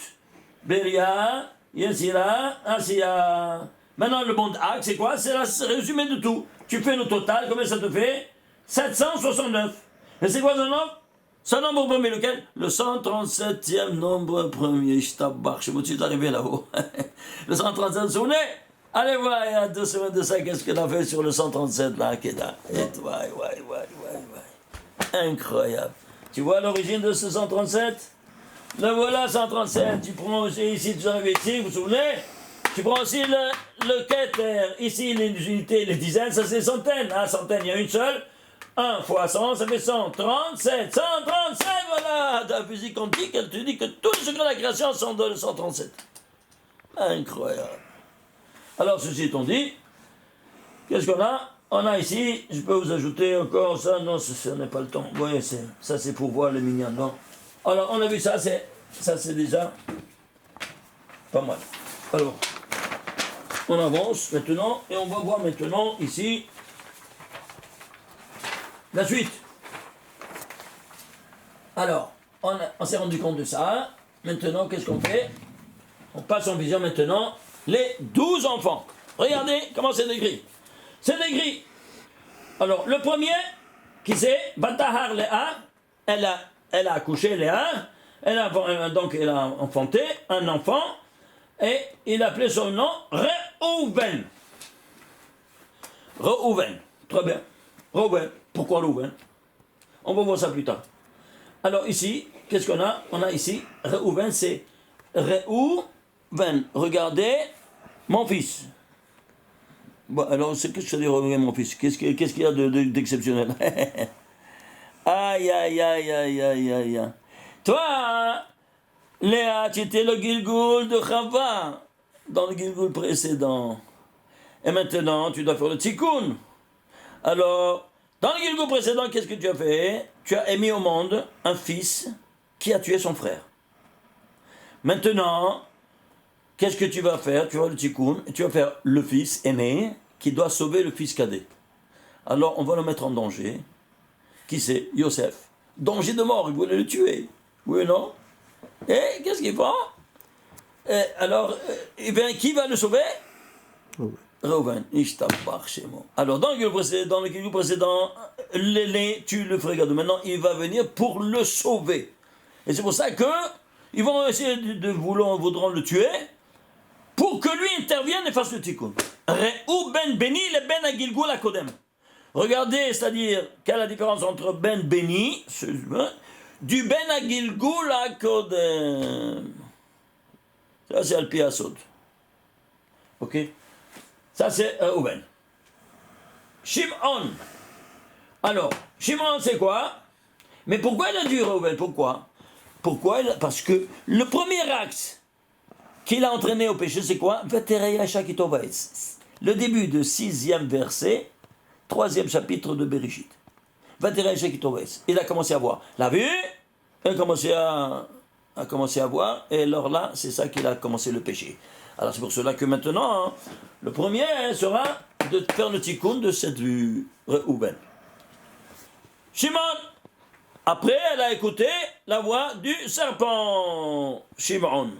Beria, Yetzira, Asiya. Maintenant, le monde Ak, c'est quoi? C'est le résumé de tout. Tu fais le total, combien ça te fait? 769. Et c'est quoi ce nombre? Ce nombre premier, lequel? Le 137e nombre premier. Je t'abarque, je me suis arrivé là-haut. Le 137, vous vous souvenez? Allez voir, il y a 2 semaines de ça, qu'est-ce qu'on a fait sur le 137 là, Keda. Et ouais. Incroyable. Tu vois l'origine de ce 137? Le voilà 137. Tu prends aussi ici, tu arrives ici, vous vous souvenez? Tu prends aussi le Keter. Ici, les unités, les dizaines, ça c'est centaines. Centaines, il y a une seule. 1 fois 100, ça fait 137. 137, voilà. Dans la physique quantique, elle te dit que tous les secrets de la création sont dans le 137. Incroyable. Alors, ceci étant dit, qu'est-ce qu'on a? On a ici, je peux vous ajouter encore ça. Non, ce n'est pas le temps. Oui, ça c'est pour voir les mignons. Non. Alors, on a vu ça, c'est déjà pas mal. Alors, on avance maintenant et on va voir maintenant ici la suite. Alors, on s'est rendu compte de ça. Maintenant, qu'est-ce qu'on fait? On passe en vision maintenant les 12 enfants. Regardez comment c'est décrit. C'est décrit. Alors, le premier, qui c'est? Batahar Léa. Elle a accouché Léa. Elle a enfanté un enfant. Et il appelait son nom Reuven. Reuven. Très bien. Reuven. Pourquoi Reuven? On va voir ça plus tard. Alors ici, qu'est-ce qu'on a? On a ici, Reuven, c'est Reuven. Regardez, mon fils. Bon, alors, qu'est-ce que ça dit Reuven, mon fils? Qu'est-ce qu'il y a d'exceptionnel? Aïe. Toi, Léa, tu étais le Gilgoul de Chava dans le Gilgoul précédent. Et maintenant, tu dois faire le Tikkun. Alors, dans le Gilgoul précédent, qu'est-ce que tu as fait? Tu as émis au monde un fils qui a tué son frère. Maintenant, qu'est-ce que tu vas faire? Tu vas le Tikkun, et tu vas faire le fils aîné qui doit sauver le fils cadet. Alors, on va le mettre en danger. Qui c'est? Yosef. danger de mort, il voulait le tuer. Oui ou non? Et qu'est-ce qu'il font? Alors, qui va le sauver? Reuven, alors, dans le livre précédent, l'aîné tue le frère Gadol. Maintenant, il va venir pour le sauver. Et c'est pour ça que ils vont essayer voudront le tuer pour que lui intervienne et fasse le tikkun. Ben Beni le Ben Agilgul Akodem. Regardez, c'est-à-dire, quelle est la différence entre Ben Beni, du Ben Agilgul Akodem. Ça, c'est Al-Pi Asod. Ok? Ça, c'est Reuven. Shimon. Alors, Shimon, c'est quoi? Mais pourquoi il a dit Reuven? Pourquoi? Parce que le premier axe qu'il a entraîné au péché, c'est quoi? Le début du 6e verset, 3e chapitre de Bereshit. Il a commencé à voir. La vue, il a commencé à voir, et alors là, c'est ça qu'il a commencé le péché. Alors c'est pour cela que maintenant, le premier sera de faire le tikkun de cette vue, Reuven. Shimon, après elle a écouté la voix du serpent. Shimon.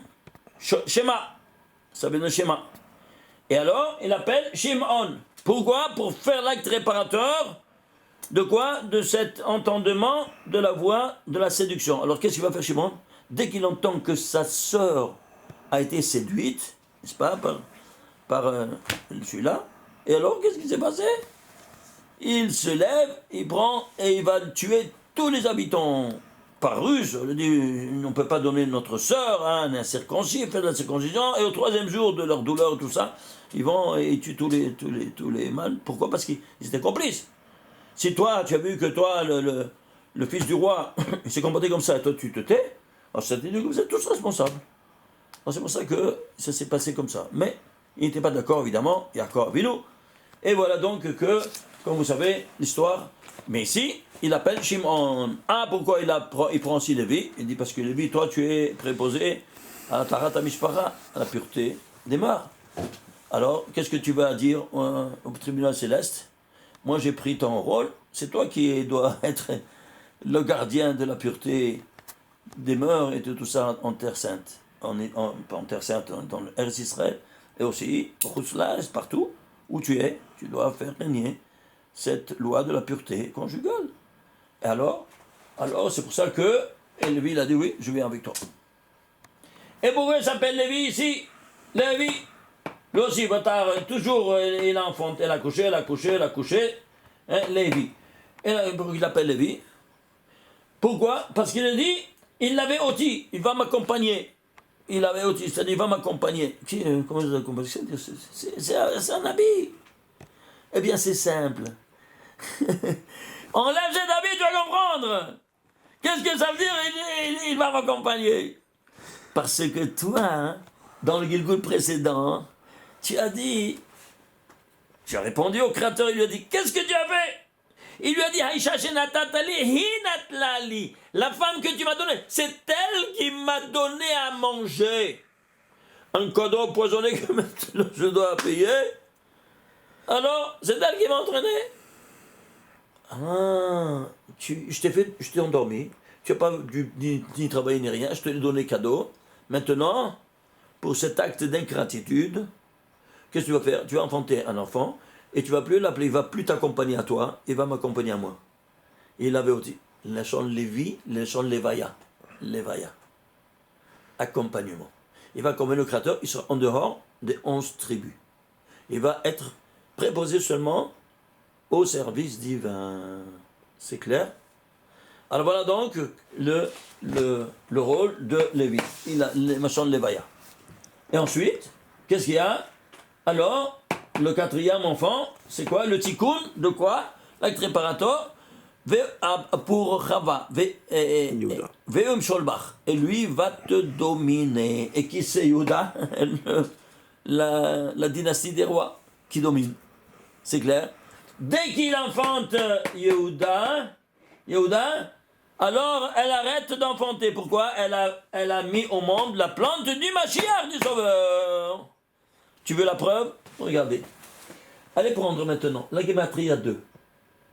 Shema. Ça veut dire Shema. Et alors, il appelle Shimon. Pourquoi? Pour faire l'acte réparateur de quoi? De cet entendement de la voix de la séduction. Alors qu'est-ce qu'il va faire Shimon? Dès qu'il entend que sa sœur a été séduite, n'est-ce pas, par celui-là, et alors qu'est-ce qui s'est passé? Il se lève, il prend et il va tuer tous les habitants par ruse. On ne peut pas donner notre sœur à un incirconcis, faire de la circoncision, et au 3e jour de leur douleur et tout ça, ils vont et ils tuent tous les mâles. Pourquoi? Parce qu'ils étaient complices. Si toi, tu as vu que toi, le fils du roi, il s'est comporté comme ça, et toi tu te tais, alors ça veut dire que vous êtes tous responsables. Alors c'est pour ça que ça s'est passé comme ça. Mais il n'était pas d'accord, évidemment, Yaakov Avinu. Et voilà donc que, comme vous savez, l'histoire. Mais ici, il appelle Shimon. Ah, pourquoi il prend aussi Lévi? Il dit parce que Lévi, toi, tu es préposé à Tarat Mishpara, à la pureté des morts. Alors, qu'est-ce que tu vas dire au tribunal céleste? Moi, j'ai pris ton rôle. C'est toi qui dois être le gardien de la pureté des mœurs et de tout ça en Terre Sainte. Pas en Terre Sainte, dans l'Eretz Israël. Et aussi, au Khoutzlaz, partout où tu es, tu dois faire régner cette loi de la pureté conjugale. Et alors c'est pour ça que Lévi, il a dit oui, je viens avec toi. Et pourquoi il s'appelle Lévi ici? Lévi. Lui aussi, toujours, il a enfanté, il a couché. Hein, Lévi. Et pourquoi il l'appelle Lévi? Pourquoi? Parce qu'il a dit, il l'avait ôti, il va m'accompagner. Il avait ôti, c'est-à-dire, il va m'accompagner. Comment je l'accompagne? C'est un habit. Eh bien, c'est simple. Enlève cet habit, tu vas comprendre. Qu'est-ce que ça veut dire? Il va m'accompagner. Parce que toi, hein, dans le Gilgul précédent, tu as répondu au Créateur, il lui a dit, qu'est-ce que tu as fait? Il lui a dit, Haïcha shenatatali, hinatlali. La femme que tu m'as donnée, c'est elle qui m'a donné à manger. Un cadeau empoisonné que maintenant je dois payer. Alors, c'est elle qui m'a entraîné. Ah, je t'ai endormi. Tu n'as pas ni travaillé ni rien. Je te l'ai donné cadeau. Maintenant, pour cet acte d'ingratitude, qu'est-ce que tu vas faire? Tu vas enfanter un enfant et tu vas plus l'appeler. Il va plus t'accompagner à toi. Il va m'accompagner à moi. Et il avait aussi le chant Lévi, le chant Lévaya. Accompagnement. Il va accompagner le Créateur. Il sera en dehors des 11 tribus. Il va être préposé seulement au service divin. C'est clair? Alors voilà donc le rôle de Lévi. Il a le machin de Lévaya. Et ensuite, qu'est-ce qu'il y a? Alors, le 4e enfant, c'est quoi? Le tikkun de quoi? L'acte réparateur pour Chava. Veum Sholbach. Et lui va te dominer. Et qui c'est Yehuda? La dynastie des rois qui domine. C'est clair? Dès qu'il enfante Yehuda, alors elle arrête d'enfanter. Pourquoi? Elle a mis au monde la plante du Mashiach, du Sauveur. Tu veux la preuve? Regardez. Allez prendre maintenant la Gematria 2.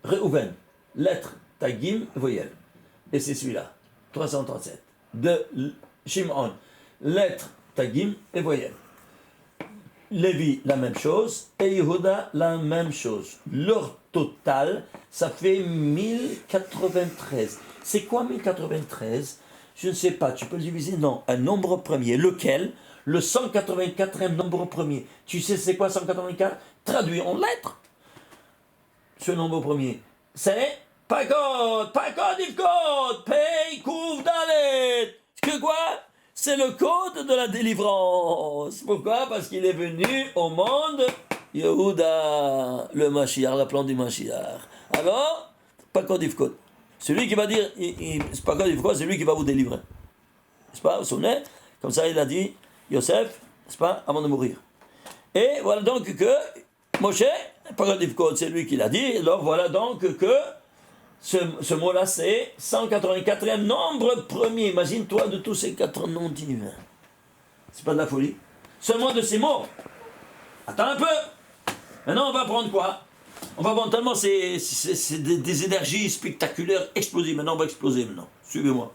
Reuven, lettre, Tagim, voyelle. et c'est celui-là, 337. De Shimon, lettre, tagim et voyelle. Lévi, la même chose, et Yehuda, la même chose. Leur total, ça fait 1093. C'est quoi 1093? Je ne sais pas, tu peux le diviser? Non, un nombre premier. Lequel? Le 184e nombre premier. Tu sais c'est quoi 184? Traduit en lettres. Ce nombre premier, c'est Pagod, Ivkod, Pei, Kouf, Dalet. Que quoi? C'est le code de la délivrance. Pourquoi? Parce qu'il est venu au monde, Yehuda, le Mashiach, la plante du Mashiach. Alors, Pagod, Ivkod. Celui qui va dire, c'est Pagod, Ivkod, c'est lui qui va vous délivrer. N'est-ce pas? Vous vous souvenez? Comme ça, il a dit, Yosef, n'est-ce pas? Avant de mourir. Et voilà donc que Moshe, Pagod, Ivkod, c'est lui qui l'a dit. Alors voilà donc que ce mot-là, c'est 184e nombre premier. Imagine-toi de tous ces 4 noms divins. C'est pas de la folie. Seulement de ces mots. Attends un peu. Maintenant, on va prendre quoi? On va prendre tellement c'est des énergies spectaculaires, explosives. Maintenant, on va exploser maintenant. Suivez-moi.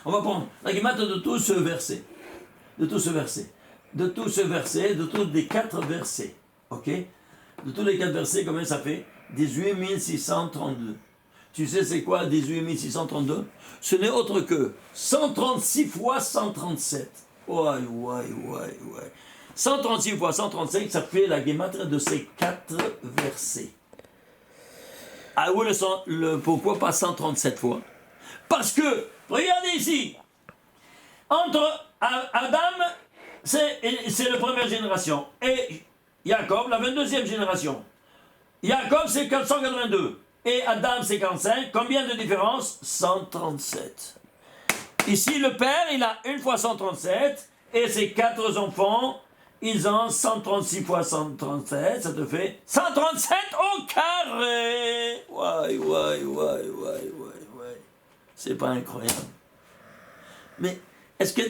On va prendre la guimate de tout ce verset. De tout ce verset. De tout ce verset, de tous les 4 versets. Ok? De tous les 4 versets, combien ça fait? 18 632. Tu sais c'est quoi 18 632? Ce n'est autre que 136 fois 137. Ouais. 136 fois 135, ça fait la guématre de ces 4 versets. Ah oui, pourquoi pas 137 fois? Parce que, regardez ici, entre Adam, c'est la première génération, et Jacob, la 22e génération. Jacob, c'est 482. Et Adam, c'est 45. Combien de différence? 137. Ici, le père, il a 1 fois 137. Et ses 4 enfants, ils ont 136 fois 137. Ça te fait 137 au carré. Ouais. C'est pas incroyable. Mais,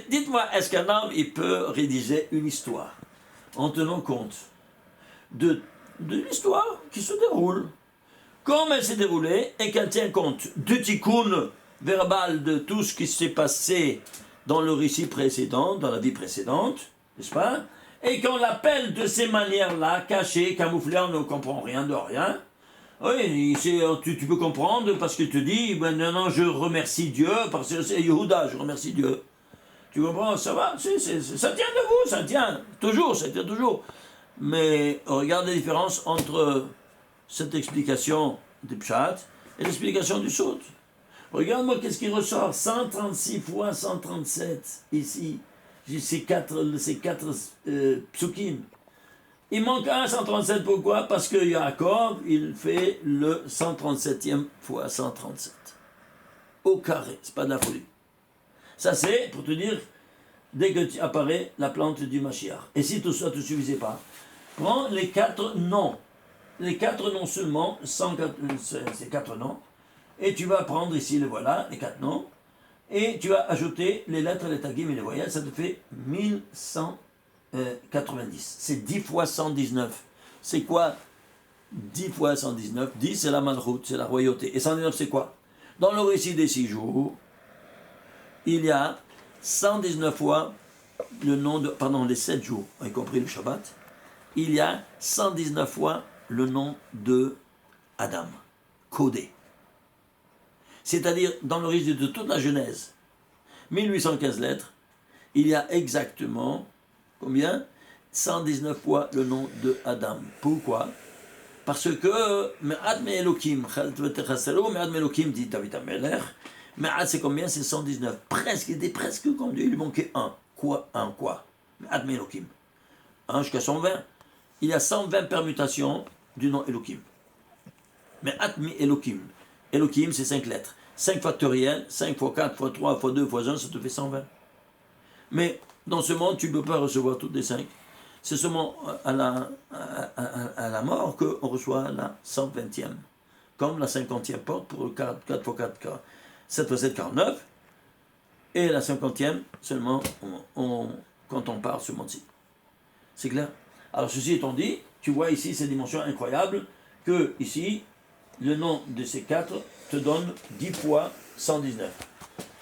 dites-moi, est-ce qu'un homme, il peut rédiger une histoire en tenant compte de l'histoire qui se déroule? Comme elle s'est déroulée et qu'elle tient compte du tikkun verbal de tout ce qui s'est passé dans le récit précédent, dans la vie précédente, n'est-ce pas? Et qu'on l'appelle de ces manières-là, cachées, camouflées, on ne comprend rien de rien. Oui, tu peux comprendre parce qu'il te dit, non, je remercie Dieu, parce que c'est Yehuda, je remercie Dieu. Tu comprends? Ça va? Ça tient de vous, ça tient toujours. Mais regarde la différence entre cette explication du Pshat et l'explication du Sot. Regarde-moi qu'est-ce qui ressort. 136 fois 137 ici. J'ai ces quatre psukim. Il manque un 137, pourquoi? Parce que Yaakov, il fait le 137e fois 137. Au carré, c'est pas de la folie. Ça c'est, pour te dire, dès que apparaît la plante du Mashiach. Et si tout ça ne te suffisait pas, prends les 4 noms. Les 4 noms seulement, ces 4 noms, et tu vas prendre ici, les voilà, les 4 noms, et tu vas ajouter les lettres, les tagim et les voyelles, ça te fait 1190. C'est 10 fois 119. C'est quoi 10 fois 119? 10 c'est la malroute, c'est la royauté. Et 119 c'est quoi? Dans le récit des 6 jours, il y a 119 fois le nom de, les 7 jours, y compris le Shabbat, il y a 119 fois le nom de Adam, codé. C'est-à-dire, dans le récit de toute la Genèse, 1815 lettres, il y a exactement, combien? 119 fois le nom de Adam. Pourquoi? Parce que, Me'ad me Elohim, Me'ad me Elohim, dit David Ameler, Me'ad c'est combien? C'est 119. Presque, il était presque comme Dieu, il lui manquait un. Quoi? Me'ad me Elohim. 1 jusqu'à 120. Il y a 120 permutations du nom Elohim. Mais Atmi Elohim. Elohim, c'est 5 lettres. 5 factoriels, 5 fois 4 fois 3 fois 2 fois 1, ça te fait 120. Mais dans ce monde, tu ne peux pas recevoir toutes les 5. C'est seulement à la mort qu'on reçoit la 120e. Comme la 50e porte pour 4 fois 4, 7 fois 7, 49. Et la 50e seulement quand on part ce monde-ci. C'est clair? Alors ceci étant dit, tu vois ici ces dimensions incroyables que ici, le nom de ces 4 te donne 10 fois 119.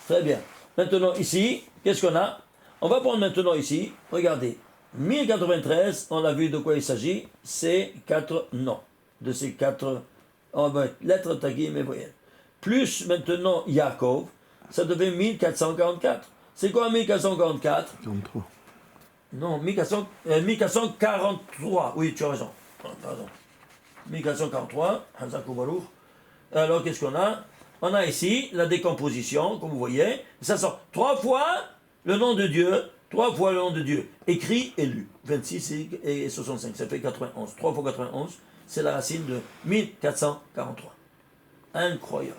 Très bien. Maintenant, ici, qu'est-ce qu'on a? On va prendre maintenant ici, regardez. 1093, on a vu de quoi il s'agit, c'est 4 noms. De ces 4 lettres, tagim et voyelles. Plus maintenant Yaakov, ça devient 1444. C'est quoi 1444? 43. Non, 1443. Oui, tu as raison. Pardon. 1443, Hazakou Baruch. Alors, qu'est-ce qu'on a? On a ici la décomposition, comme vous voyez. Ça sort 3 fois le nom de Dieu, 3 fois le nom de Dieu, écrit et lu. 26 et 65, ça fait 91. 3 fois 91, c'est la racine de 1443. Incroyable.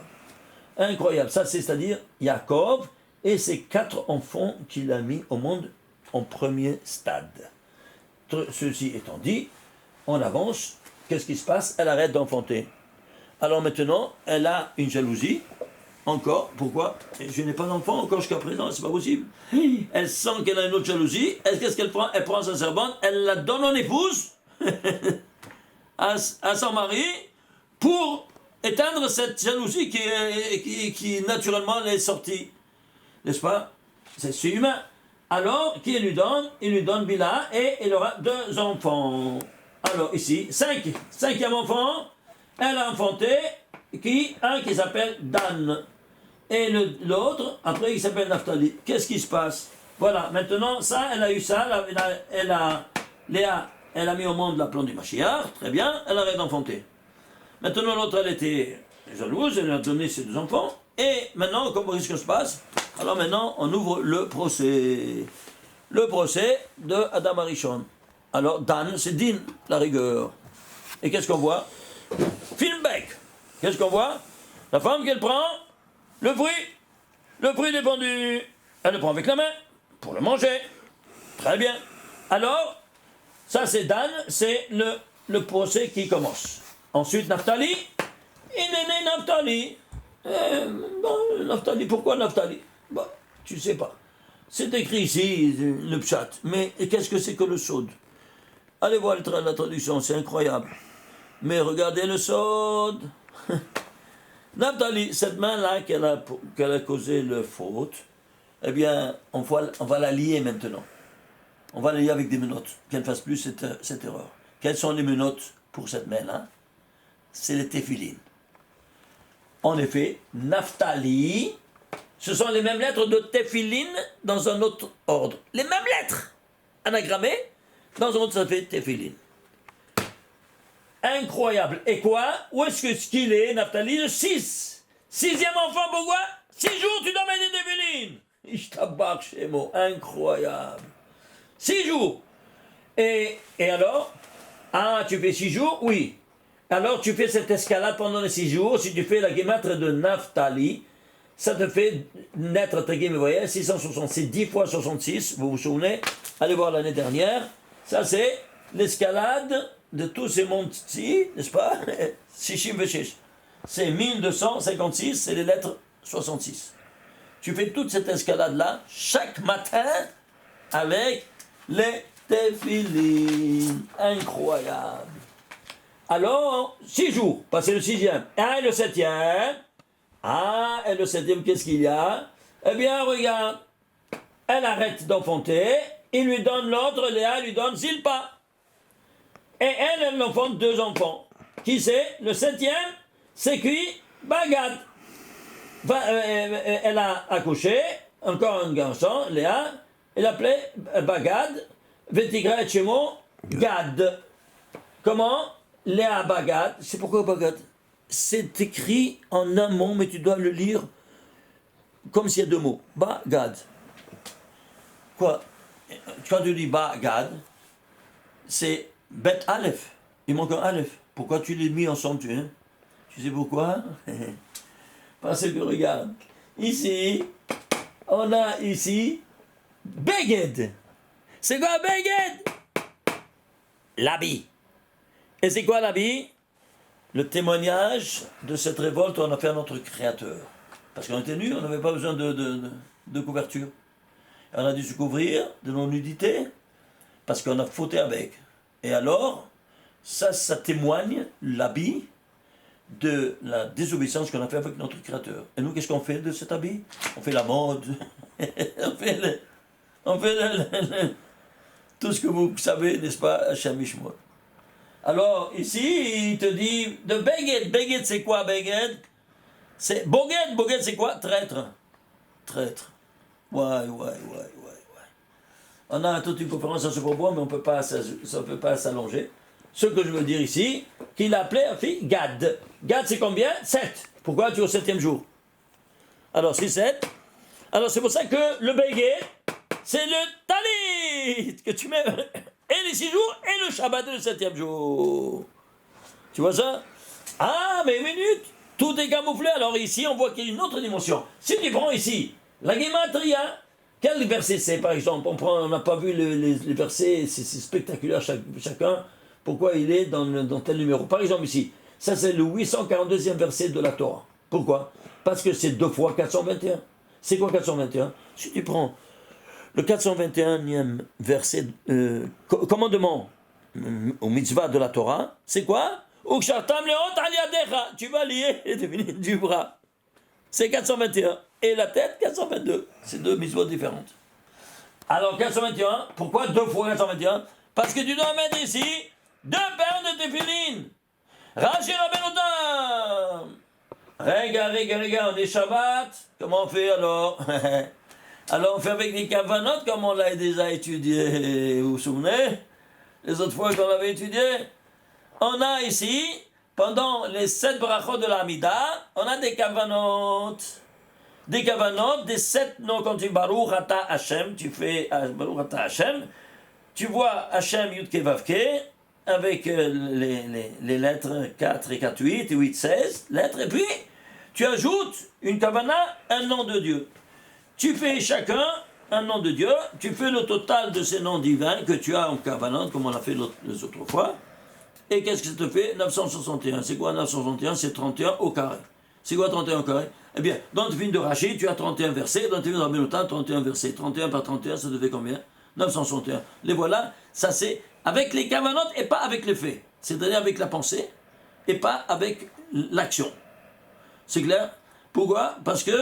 Incroyable. Ça, c'est-à-dire Yaakov et ses 4 enfants qu'il a mis au monde en premier stade. Ceci étant dit, on avance. Qu'est-ce qui se passe? Elle arrête d'enfanter. Alors maintenant, elle a une jalousie. Encore. Pourquoi? Je n'ai pas d'enfant encore jusqu'à présent, c'est pas possible. Elle sent qu'elle a une autre jalousie. Qu'est-ce qu'elle prend? Elle prend sa servante, elle la donne en épouse à son mari pour éteindre cette jalousie qui naturellement est sortie. N'est-ce pas? C'est humain. Alors, qui lui donne? Il lui donne Bila et il aura 2 enfants. Alors ici, 5e enfant, elle a enfanté un qui s'appelle Dan. Et l'autre, après, il s'appelle Naphtali. Qu'est-ce qui se passe? Voilà, maintenant, ça, elle a eu ça, Léa, elle a mis au monde la plante du Mashiach, très bien, elle arrête d'enfanter. Maintenant, l'autre, elle était jalouse, elle a donné ses 2 enfants, et maintenant, comment est-ce que ça se passe? Alors maintenant, on ouvre le procès. Le procès de Adam Arishon. Alors, Dan, c'est Din, la rigueur. Et qu'est-ce qu'on voit? Filmbeck. Qu'est-ce qu'on voit? La femme qu'elle prend, le fruit défendu, elle le prend avec la main pour le manger. Très bien. Alors, ça c'est Dan, c'est le procès qui commence. Ensuite, Naphtali, il est né Naphtali. Naphtali, pourquoi Naphtali? Tu sais pas. C'est écrit ici, le pshat. Mais qu'est-ce que c'est que le sod? Allez voir la traduction, c'est incroyable. Mais regardez le sod. Naphtali, cette main-là qu'elle a causé le faute, eh bien, on va la lier maintenant. On va la lier avec des menottes, qu'elle ne fasse plus cette erreur. Quelles sont les menottes pour cette main-là? C'est les téphilines. En effet, Naphtali, ce sont les mêmes lettres de téphiline dans un autre ordre. Les mêmes lettres, anagrammées, dans un autre ça fait téphiline. Incroyable. Et quoi? Où est-ce qu'il est, Naphtali? Le 6. 6e enfant, pourquoi? 6 jours, tu dois mettre des téphilines. Ishtabak Shemo. Incroyable. 6 jours. Et alors? Ah, tu fais 6 jours? Oui. Alors, tu fais cette escalade pendant les 6 jours. Si tu fais la guématre de Naphtali, ça te fait naître ta guématre, vous voyez, 660. C'est 10 fois 66, vous vous souvenez? Allez voir l'année dernière. Ça, c'est l'escalade de tous ces mondes-ci, n'est-ce pas? Shishim Veshish. C'est 1256, c'est les lettres 66. Tu fais toute cette escalade-là, chaque matin, avec les téphilines. Incroyable. Alors, 6 jours, passez le 6e. Et le 7e. Ah, et le 7e, qu'est-ce qu'il y a? Eh bien, regarde. Elle arrête d'enfanter. Il lui donne l'autre, Léa lui donne Zilpa. Et elle enfante 2 enfants. Qui c'est? Le 7e, c'est qui? Bagad. Elle a accouché, encore un garçon, Léa. Elle l'appelait Bagad. Vetigra et Shemo, Gad. Comment? Léa Bagad. C'est pourquoi Bagad? C'est écrit en un mot, mais tu dois le lire comme s'il y a 2 mots. Bagad. Quoi? Quand tu dis Bagad, c'est Bet Aleph. Il manque un Aleph. Pourquoi tu l'as mis ensemble, tu sais pourquoi? Parce que regarde, ici, on a ici Beged. C'est quoi Beged? L'habit. Et c'est quoi l'habit? Le témoignage de cette révolte on a fait à notre Créateur. Parce qu'on était nus, on n'avait pas besoin de couverture. On a dû se couvrir de nos nudités, parce qu'on a fauté avec. Et alors, ça témoigne, l'habit, de la désobéissance qu'on a fait avec notre Créateur. Et nous, qu'est-ce qu'on fait de cet habit? On fait la mode, tout ce que vous savez, n'est-ce pas, Hachem Ishmael. Alors, ici, il te dit, de Beged. Beged, c'est quoi, Beged? C'est Boged. Boged, c'est quoi? Traître. Traître. Ouais. On a toute une conférence à ce propos, mais on peut pas, ça ne peut pas s'allonger. Ce que je veux dire ici, qu'il appelait un fils Gad. Gad, c'est combien? 7. Pourquoi tu es au 7e jour? Alors, c'est 7. Alors, c'est pour ça que le Beged, c'est le talit que tu mets et les 6 jours et le Shabbat le 7e jour. Tu vois ça? Ah, mais une minute, tout est camouflé. Alors ici, on voit qu'il y a une autre dimension. Si tu prends ici, la Gematria, quel verset c'est par exemple? On n'a pas vu les versets, c'est spectaculaire chacun. Pourquoi il est dans tel numéro? Par exemple ici, ça c'est le 842e verset de la Torah. Pourquoi? Parce que c'est 2 fois 421. C'est quoi 421? Si tu prends le 421e verset, commandement au mitzvah de la Torah, c'est quoi? Tu vas lier les deviner du bras. C'est 421. Et la tête, 422. C'est 2 mitzvahs différentes. Alors 421, pourquoi 2 fois 421? Parce que tu dois mettre ici 2 paires de téphilines. Rashi Rabbeinu. Regarde, on est Shabbat. Comment on fait alors? Alors on fait avec des kavanotes comme on l'a déjà étudié. Vous vous souvenez? Les autres fois qu'on l'avait étudié? On a ici, pendant les 7 brachot de la Hamida, on a des kavanotes. Des kavanotes, des 7 noms quand tu Baruch Ata Hashem, tu fais Baruch Ata Hashem, tu vois Hashem Yud Ke Vav Ke, avec les lettres 4 et 4, 8 et 8, 16 lettres, et puis tu ajoutes une kavana, un nom de Dieu. Tu fais chacun un nom de Dieu, tu fais le total de ces noms divins que tu as en kavanot, comme on l'a fait les autres fois, et qu'est-ce que ça te fait? 961. C'est quoi 961? C'est 31 au carré. C'est quoi 31 au carré? Eh bien, dans le film de Rachid, tu as 31 versets, dans le film de Rabbeinu Tam, 31 versets. 31 par 31, ça te fait combien? 961. Les voilà, ça c'est avec les kavanotes et pas avec les faits. C'est-à-dire avec la pensée et pas avec l'action. C'est clair? Pourquoi? Parce que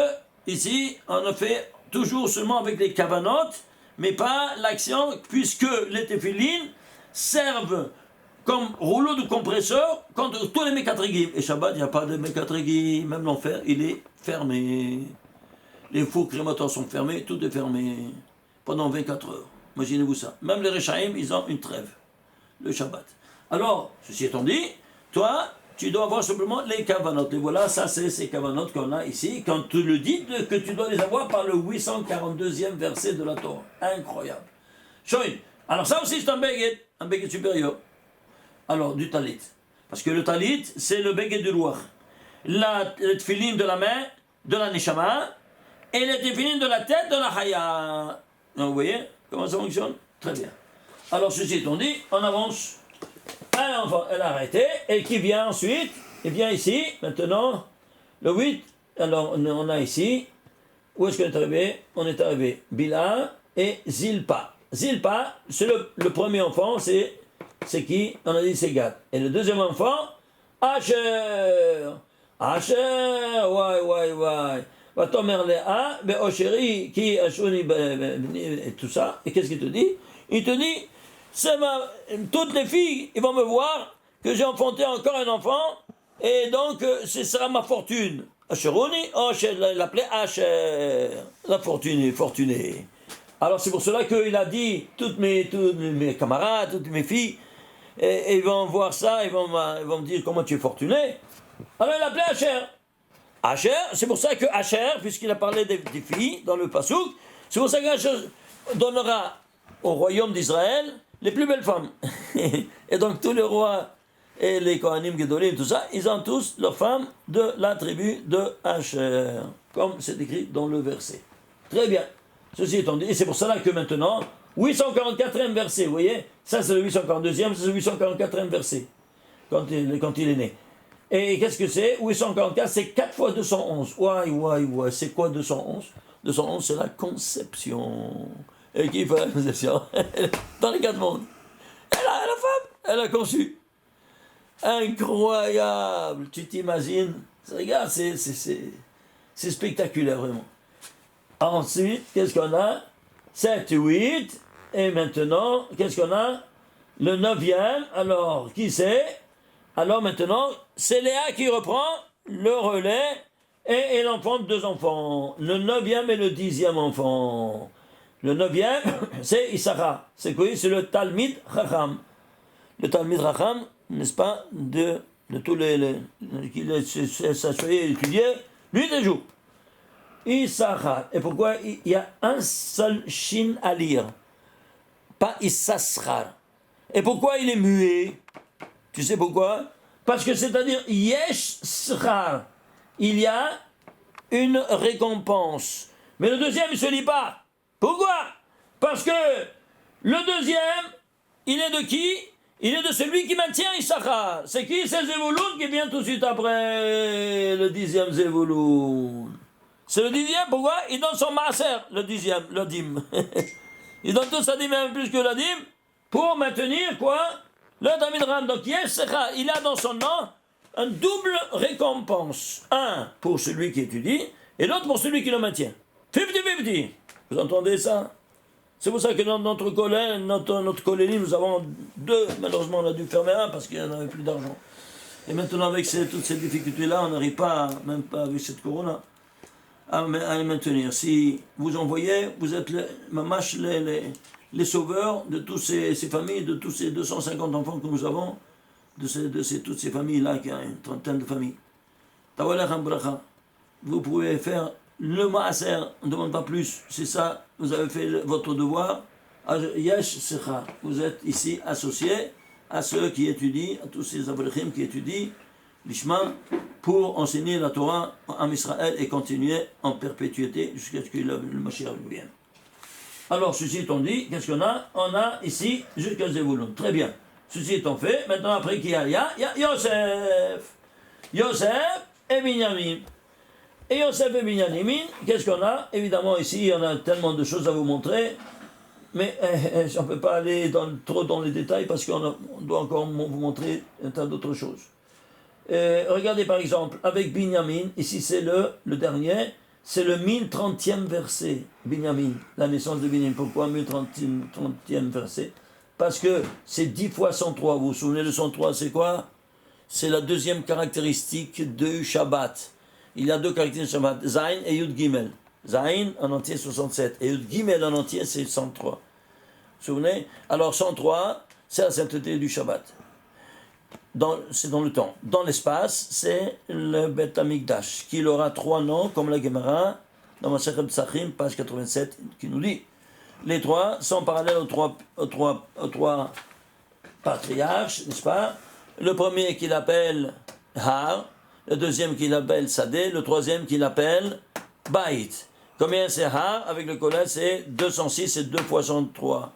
ici, on a fait toujours seulement avec les kavanotes, mais pas l'action, puisque les téphilines servent comme rouleau de compresseur contre tous les mécatrégim. Et Shabbat, il n'y a pas de mécatrégim, même l'enfer, il est fermé. Les fours crématoires sont fermés, tout est fermé pendant 24 heures. Imaginez-vous ça. Même les Rechaim, ils ont une trêve, le Shabbat. Alors, ceci étant dit, toi, tu dois avoir simplement les kavanotes. Et voilà, ça c'est ces kavanotes qu'on a ici, quand tu le dis, que tu dois les avoir par le 842e verset de la Torah. Incroyable. Shoin. Alors ça aussi c'est un beged supérieur. Alors, du talit. Parce que le talit, c'est le beged du roi. Le tefillin de la main, de la neshama, et le tefillin de la tête, de la haya. Donc, vous voyez comment ça fonctionne? Très bien. Alors, ceci étant dit, on avance. Un enfant, elle a arrêté, et qui vient ensuite? Il vient ici, maintenant, le 8. Alors, on a ici, où est-ce qu'on est arrivé? On est arrivé Bila et Zilpa. Zilpa, c'est le premier enfant, c'est qui? On a dit c'est Gad. Et le deuxième enfant, Asher. Asher, ouais. Vatomer Léa, Be'osheri, qui Ashuni, et tout ça. Et qu'est-ce qu'il te dit? Il te dit, toutes les filles, ils vont me voir que j'ai enfanté encore un enfant, et donc ce sera ma fortune. Asheroni, il l'appelait Asher. La fortune est fortunée. Alors c'est pour cela qu'il a dit, toutes mes camarades, toutes mes filles, et ils vont voir ça, ils vont me dire comment tu es fortuné. Alors il l'appelait Asher. Asher, c'est pour ça que Asher, puisqu'il a parlé des filles dans le Passouk, c'est pour ça qu'Asher donnera au royaume d'Israël les plus belles femmes. Et donc tous les rois et les Kohanim Gedolim, tout ça, ils ont tous leurs femmes de la tribu de Asher, comme c'est écrit dans le verset. Très bien. Ceci étant dit, et c'est pour cela que maintenant, 844e verset, vous voyez, ça c'est le 842e, c'est le 844e verset, quand il est né. Et qu'est-ce que c'est? 844, c'est 4 fois 211. Ouais, c'est quoi 211? 211, c'est la conception. Et qui fait la conception? Dans les 4 mondes. Elle a la femme, elle a conçu. Incroyable. Tu t'imagines? Regarde, c'est spectaculaire, vraiment. Ensuite, qu'est-ce qu'on a? 7, 8. Et maintenant, qu'est-ce qu'on a? Le 9e. Alors, qui c'est? Alors maintenant, c'est Léa qui reprend le relais et elle enfante 2 enfants. Le 9e et le 10e enfant. Le 9e, c'est Issachar. C'est quoi? C'est le Talmid Chacham. Le Talmid Chacham, n'est-ce pas, de tous les qui s'assoyaient et étudiaient, nuit et jour. Issachar. Et pourquoi il y a un seul shin à lire? Pas Issachar. Et pourquoi il est muet? Tu sais pourquoi? Parce que c'est-à-dire yesh schar. Il y a une récompense. Mais le deuxième, il ne se lit pas. Pourquoi? Parce que le deuxième, il est de qui? Il est de celui qui maintient Issachar. C'est qui? C'est Zevouloun qui vient tout de suite après le 10e Zevouloun. C'est le 10e, pourquoi? Il donne son maaser, le 10e, le dîme. Il donne tout sa dîme, même plus que la dîme, pour maintenir quoi? Le Talmid Chacham. Donc Yesh-Sechar, il a dans son nom un double récompense. Un pour celui qui étudie, et l'autre pour celui qui le maintient. 50-50. Vous entendez ça? C'est pour ça que dans notre collège, nous avons 2. Malheureusement, on a dû fermer un parce qu'il n'y en avait plus d'argent. Et maintenant, avec toutes ces difficultés-là, on n'arrive pas, même pas avec cette corona, à les maintenir. Si vous en voyez, vous êtes les sauveurs de toutes ces familles, de tous ces 250 enfants que nous avons, toutes ces familles-là, qui a une trentaine de familles. Tawalech bracha. Vous pouvez faire le maaser, on ne demande pas plus, c'est ça, vous avez fait votre devoir. Yesh Sechar, vous êtes ici associés à ceux qui étudient, à tous ces avrechim qui étudient l'Ishma, pour enseigner la Torah en Israël et continuer en perpétuité jusqu'à ce que le Mashiach vienne. Alors, ceci étant dit, qu'est-ce qu'on a? On a ici jusqu'à Zevulun. Très bien. Ceci étant fait, maintenant après qui il y a Yosef. Yosef et Binyamin. Et Yosef et Binyamin, qu'est-ce qu'on a? Évidemment, ici, il y en a tellement de choses à vous montrer, mais on ne peut pas aller trop dans les détails parce qu'on doit encore vous montrer un tas d'autres choses. Regardez par exemple, avec Binyamin, ici c'est le dernier, c'est le 1030e verset, Binyamin, la naissance de Binyamin. Pourquoi 1030e verset? Parce que c'est 10 fois 103. Vous vous souvenez de 103, c'est quoi? C'est la deuxième caractéristique de Shabbat. Il y a 2 caractéristiques de Shabbat, Zain et Yud Gimel. Zain en entier 67 et Yud Gimel en entier c'est 103. Vous vous souvenez? Alors 103, c'est la sainteté du Shabbat. C'est dans le temps. Dans l'espace, c'est le Bet Amikdash, qui aura 3 noms, comme la Gemara, dans Masechet Psachim, page 87, qui nous dit. Les 3 sont parallèles aux trois patriarches, n'est-ce pas? Le premier qu'il appelle Har, le deuxième qu'il appelle Sadeh, le troisième qu'il appelle Bait. Combien c'est Har? Avec le collège, c'est 206 et 2 fois 103.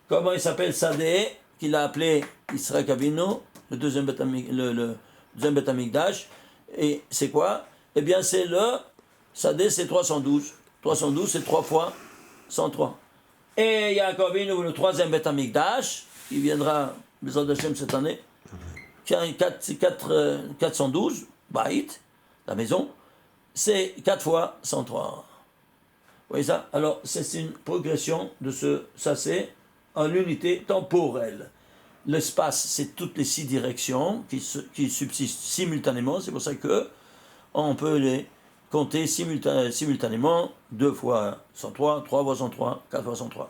Comment il s'appelle Sadeh, qu'il a appelé Israël Avinu, le deuxième Bet Amikdash? Et c'est quoi? Eh bien, c'est le Sadeh, c'est 312. 312, c'est 3 fois 103. Et Yaakov Avinu, le troisième Bet Amikdash, qui viendra, Bezrat Hashem, cette année, 412, Bait, la maison, c'est 4 fois 103. Vous voyez ça? Alors, c'est une progression de ça c'est en unité temporelle. L'espace, c'est toutes les 6 directions qui subsistent simultanément. C'est pour ça que on peut les compter simultanément 2 fois 103, 3 fois 103, 4 fois 103.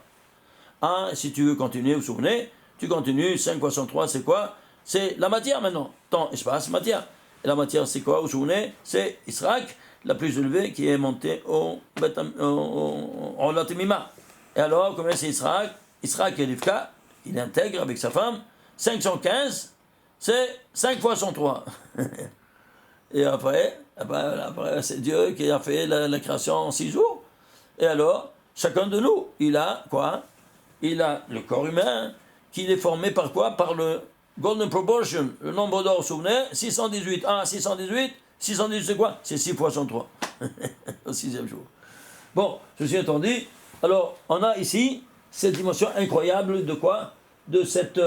Si tu veux continuer, vous vous souvenez, tu continues, 5 fois 103, c'est quoi? C'est la matière maintenant. Temps, espace, matière. Et la matière, c'est quoi? Vous vous souvenez? C'est Israël, la plus élevée, qui est montée en Latimima. Et alors, combien c'est Israël? Israël et Rivka, il intègre avec sa femme, 515, c'est 5 fois 103. Et après, c'est Dieu qui a fait la création en 6 jours. Et alors, chacun de nous, il a quoi? Il a le corps humain, qui est formé par quoi? Par le Golden Proportion, le nombre d'or, vous vous souvenez? 618. 618 c'est quoi? C'est 6 fois 103. Au 6e jour. Bon, ceci étant dit, alors, on a ici cette dimension incroyable de quoi? De cette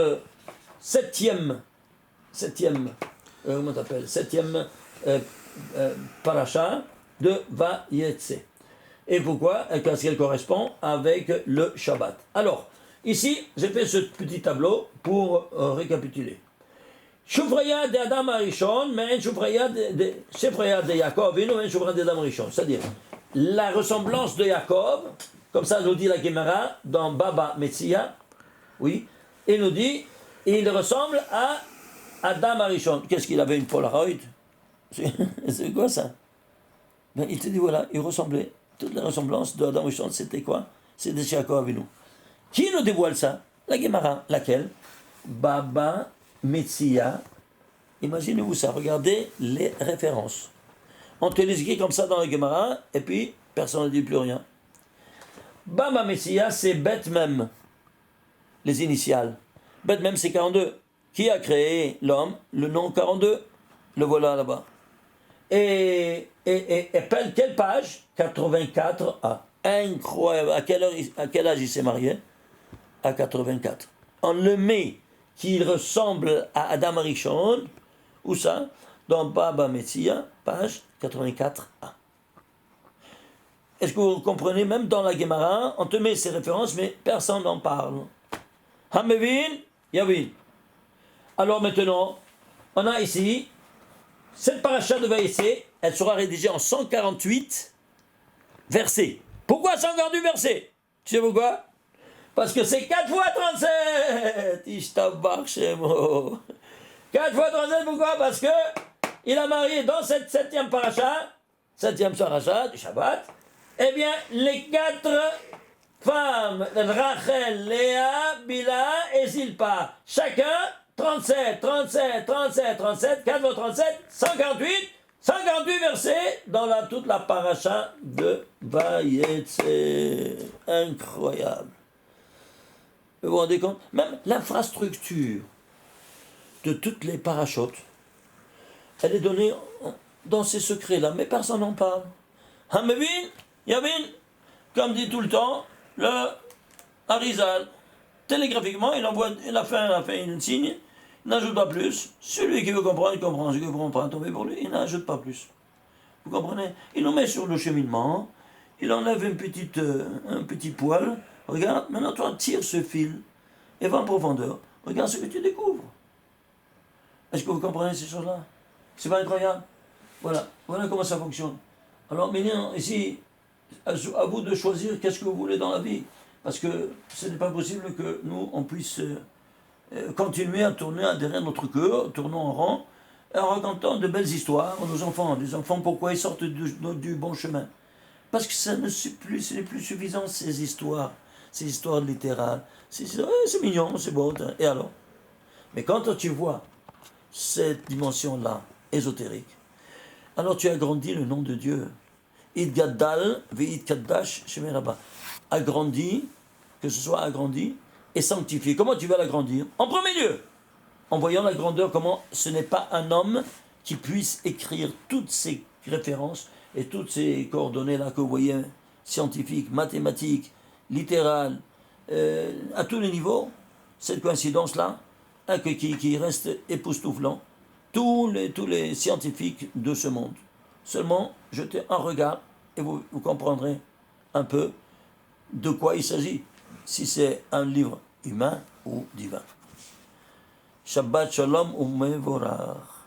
7e septième, comment t'appelles, septième paracha de Vayetse. Et pourquoi? Parce qu'elle correspond avec le Shabbat. Alors, ici, j'ai fait ce petit tableau pour récapituler. Shufraya de Adam Arishon, mais Shufraya de Yaakov, et non Shufraya de Adam Arishon. C'est-à-dire, la ressemblance de Yaakov, comme ça nous dit la Gemara dans Baba Metzia, oui, et nous dit, il ressemble à Adam Arishon. Qu'est-ce qu'il avait, une Polaroid? C'est quoi ça? Ben, il te dit voilà, il ressemblait. Toute la ressemblance de Adam Arishon, c'était quoi? C'était Yaakov Avinu. Qui nous dévoile ça? La Gemara. Laquelle? Baba Metzia. Imaginez-vous ça, regardez les références. On te les écrit comme ça dans la Gemara, et puis personne ne dit plus rien. Baba Metzia, c'est Bet Mem, les initiales. Bet Mem, c'est 42. Qui a créé l'homme? Le nom 42. Le voilà là-bas. Et quelle page? 84A. Incroyable. À quel âge il s'est marié? À 84. On le met qu'il ressemble à Adam Arishon. Où ça? Dans Baba Metzia, page 84A. Est-ce que vous comprenez? Même dans la Gemara, on te met ces références, mais personne n'en parle. Hamevin, Yavin. Alors maintenant, on a ici cette paracha de Vaïssé, elle sera rédigée en 148 versets. Pourquoi 148 versets? Tu sais pourquoi? Parce que c'est 4 fois 37. Ishtabach Shemo. 4 fois 37, pourquoi? Parce que il a marié dans cette septième paracha du Shabbat, eh bien, les 4 femmes, Rachel, Léa, Bila et Zilpa. Chacun 37, 37, 37, 37, 4 fois 37, 148 versets dans toute la paracha de Vayetse. Incroyable. Vous vous rendez compte? Même l'infrastructure de toutes les parachotes, elle est donnée dans ces secrets-là, mais personne n'en parle. Hamevin, Yavin, comme dit tout le temps, le Harizal, télégraphiquement, il a fait une signe, il n'ajoute pas plus. Celui qui veut comprendre, il comprend. Celui qui ne comprend pas, tant pis pour lui, il n'ajoute pas plus. Vous comprenez? Il nous met sur le cheminement, il enlève un petit poil. Regarde, maintenant toi, tire ce fil et va en profondeur. Regarde ce que tu découvres. Est-ce que vous comprenez ces choses-là? C'est pas incroyable? Voilà comment ça fonctionne. Alors maintenant, ici, à vous de choisir qu'est-ce que vous voulez dans la vie. Parce que ce n'est pas possible que nous, on puisse continuer à tourner derrière notre cœur, tournons en rond, en racontant de belles histoires à nos enfants. Les enfants, pourquoi ils sortent du bon chemin? Parce que ce n'est plus suffisant, ces histoires littérales. C'est mignon, c'est beau, et alors? Mais quand tu vois cette dimension-là, ésotérique, alors tu agrandis le nom de Dieu. Idgaddal ve'idkaddash shemei Rabba. Agrandi, que ce soit agrandi et sanctifié. Comment tu vas l'agrandir? En premier lieu, en voyant la grandeur, comment ce n'est pas un homme qui puisse écrire toutes ces références et toutes ces coordonnées-là que vous voyez, scientifiques, mathématiques, littérales, à tous les niveaux, cette coïncidence-là, qui reste époustouflant. Tous les scientifiques de ce monde. Seulement, jetez un regard et vous comprendrez un peu de quoi il s'agit, si c'est un livre humain ou divin. Shabbat Shalom Umevorach.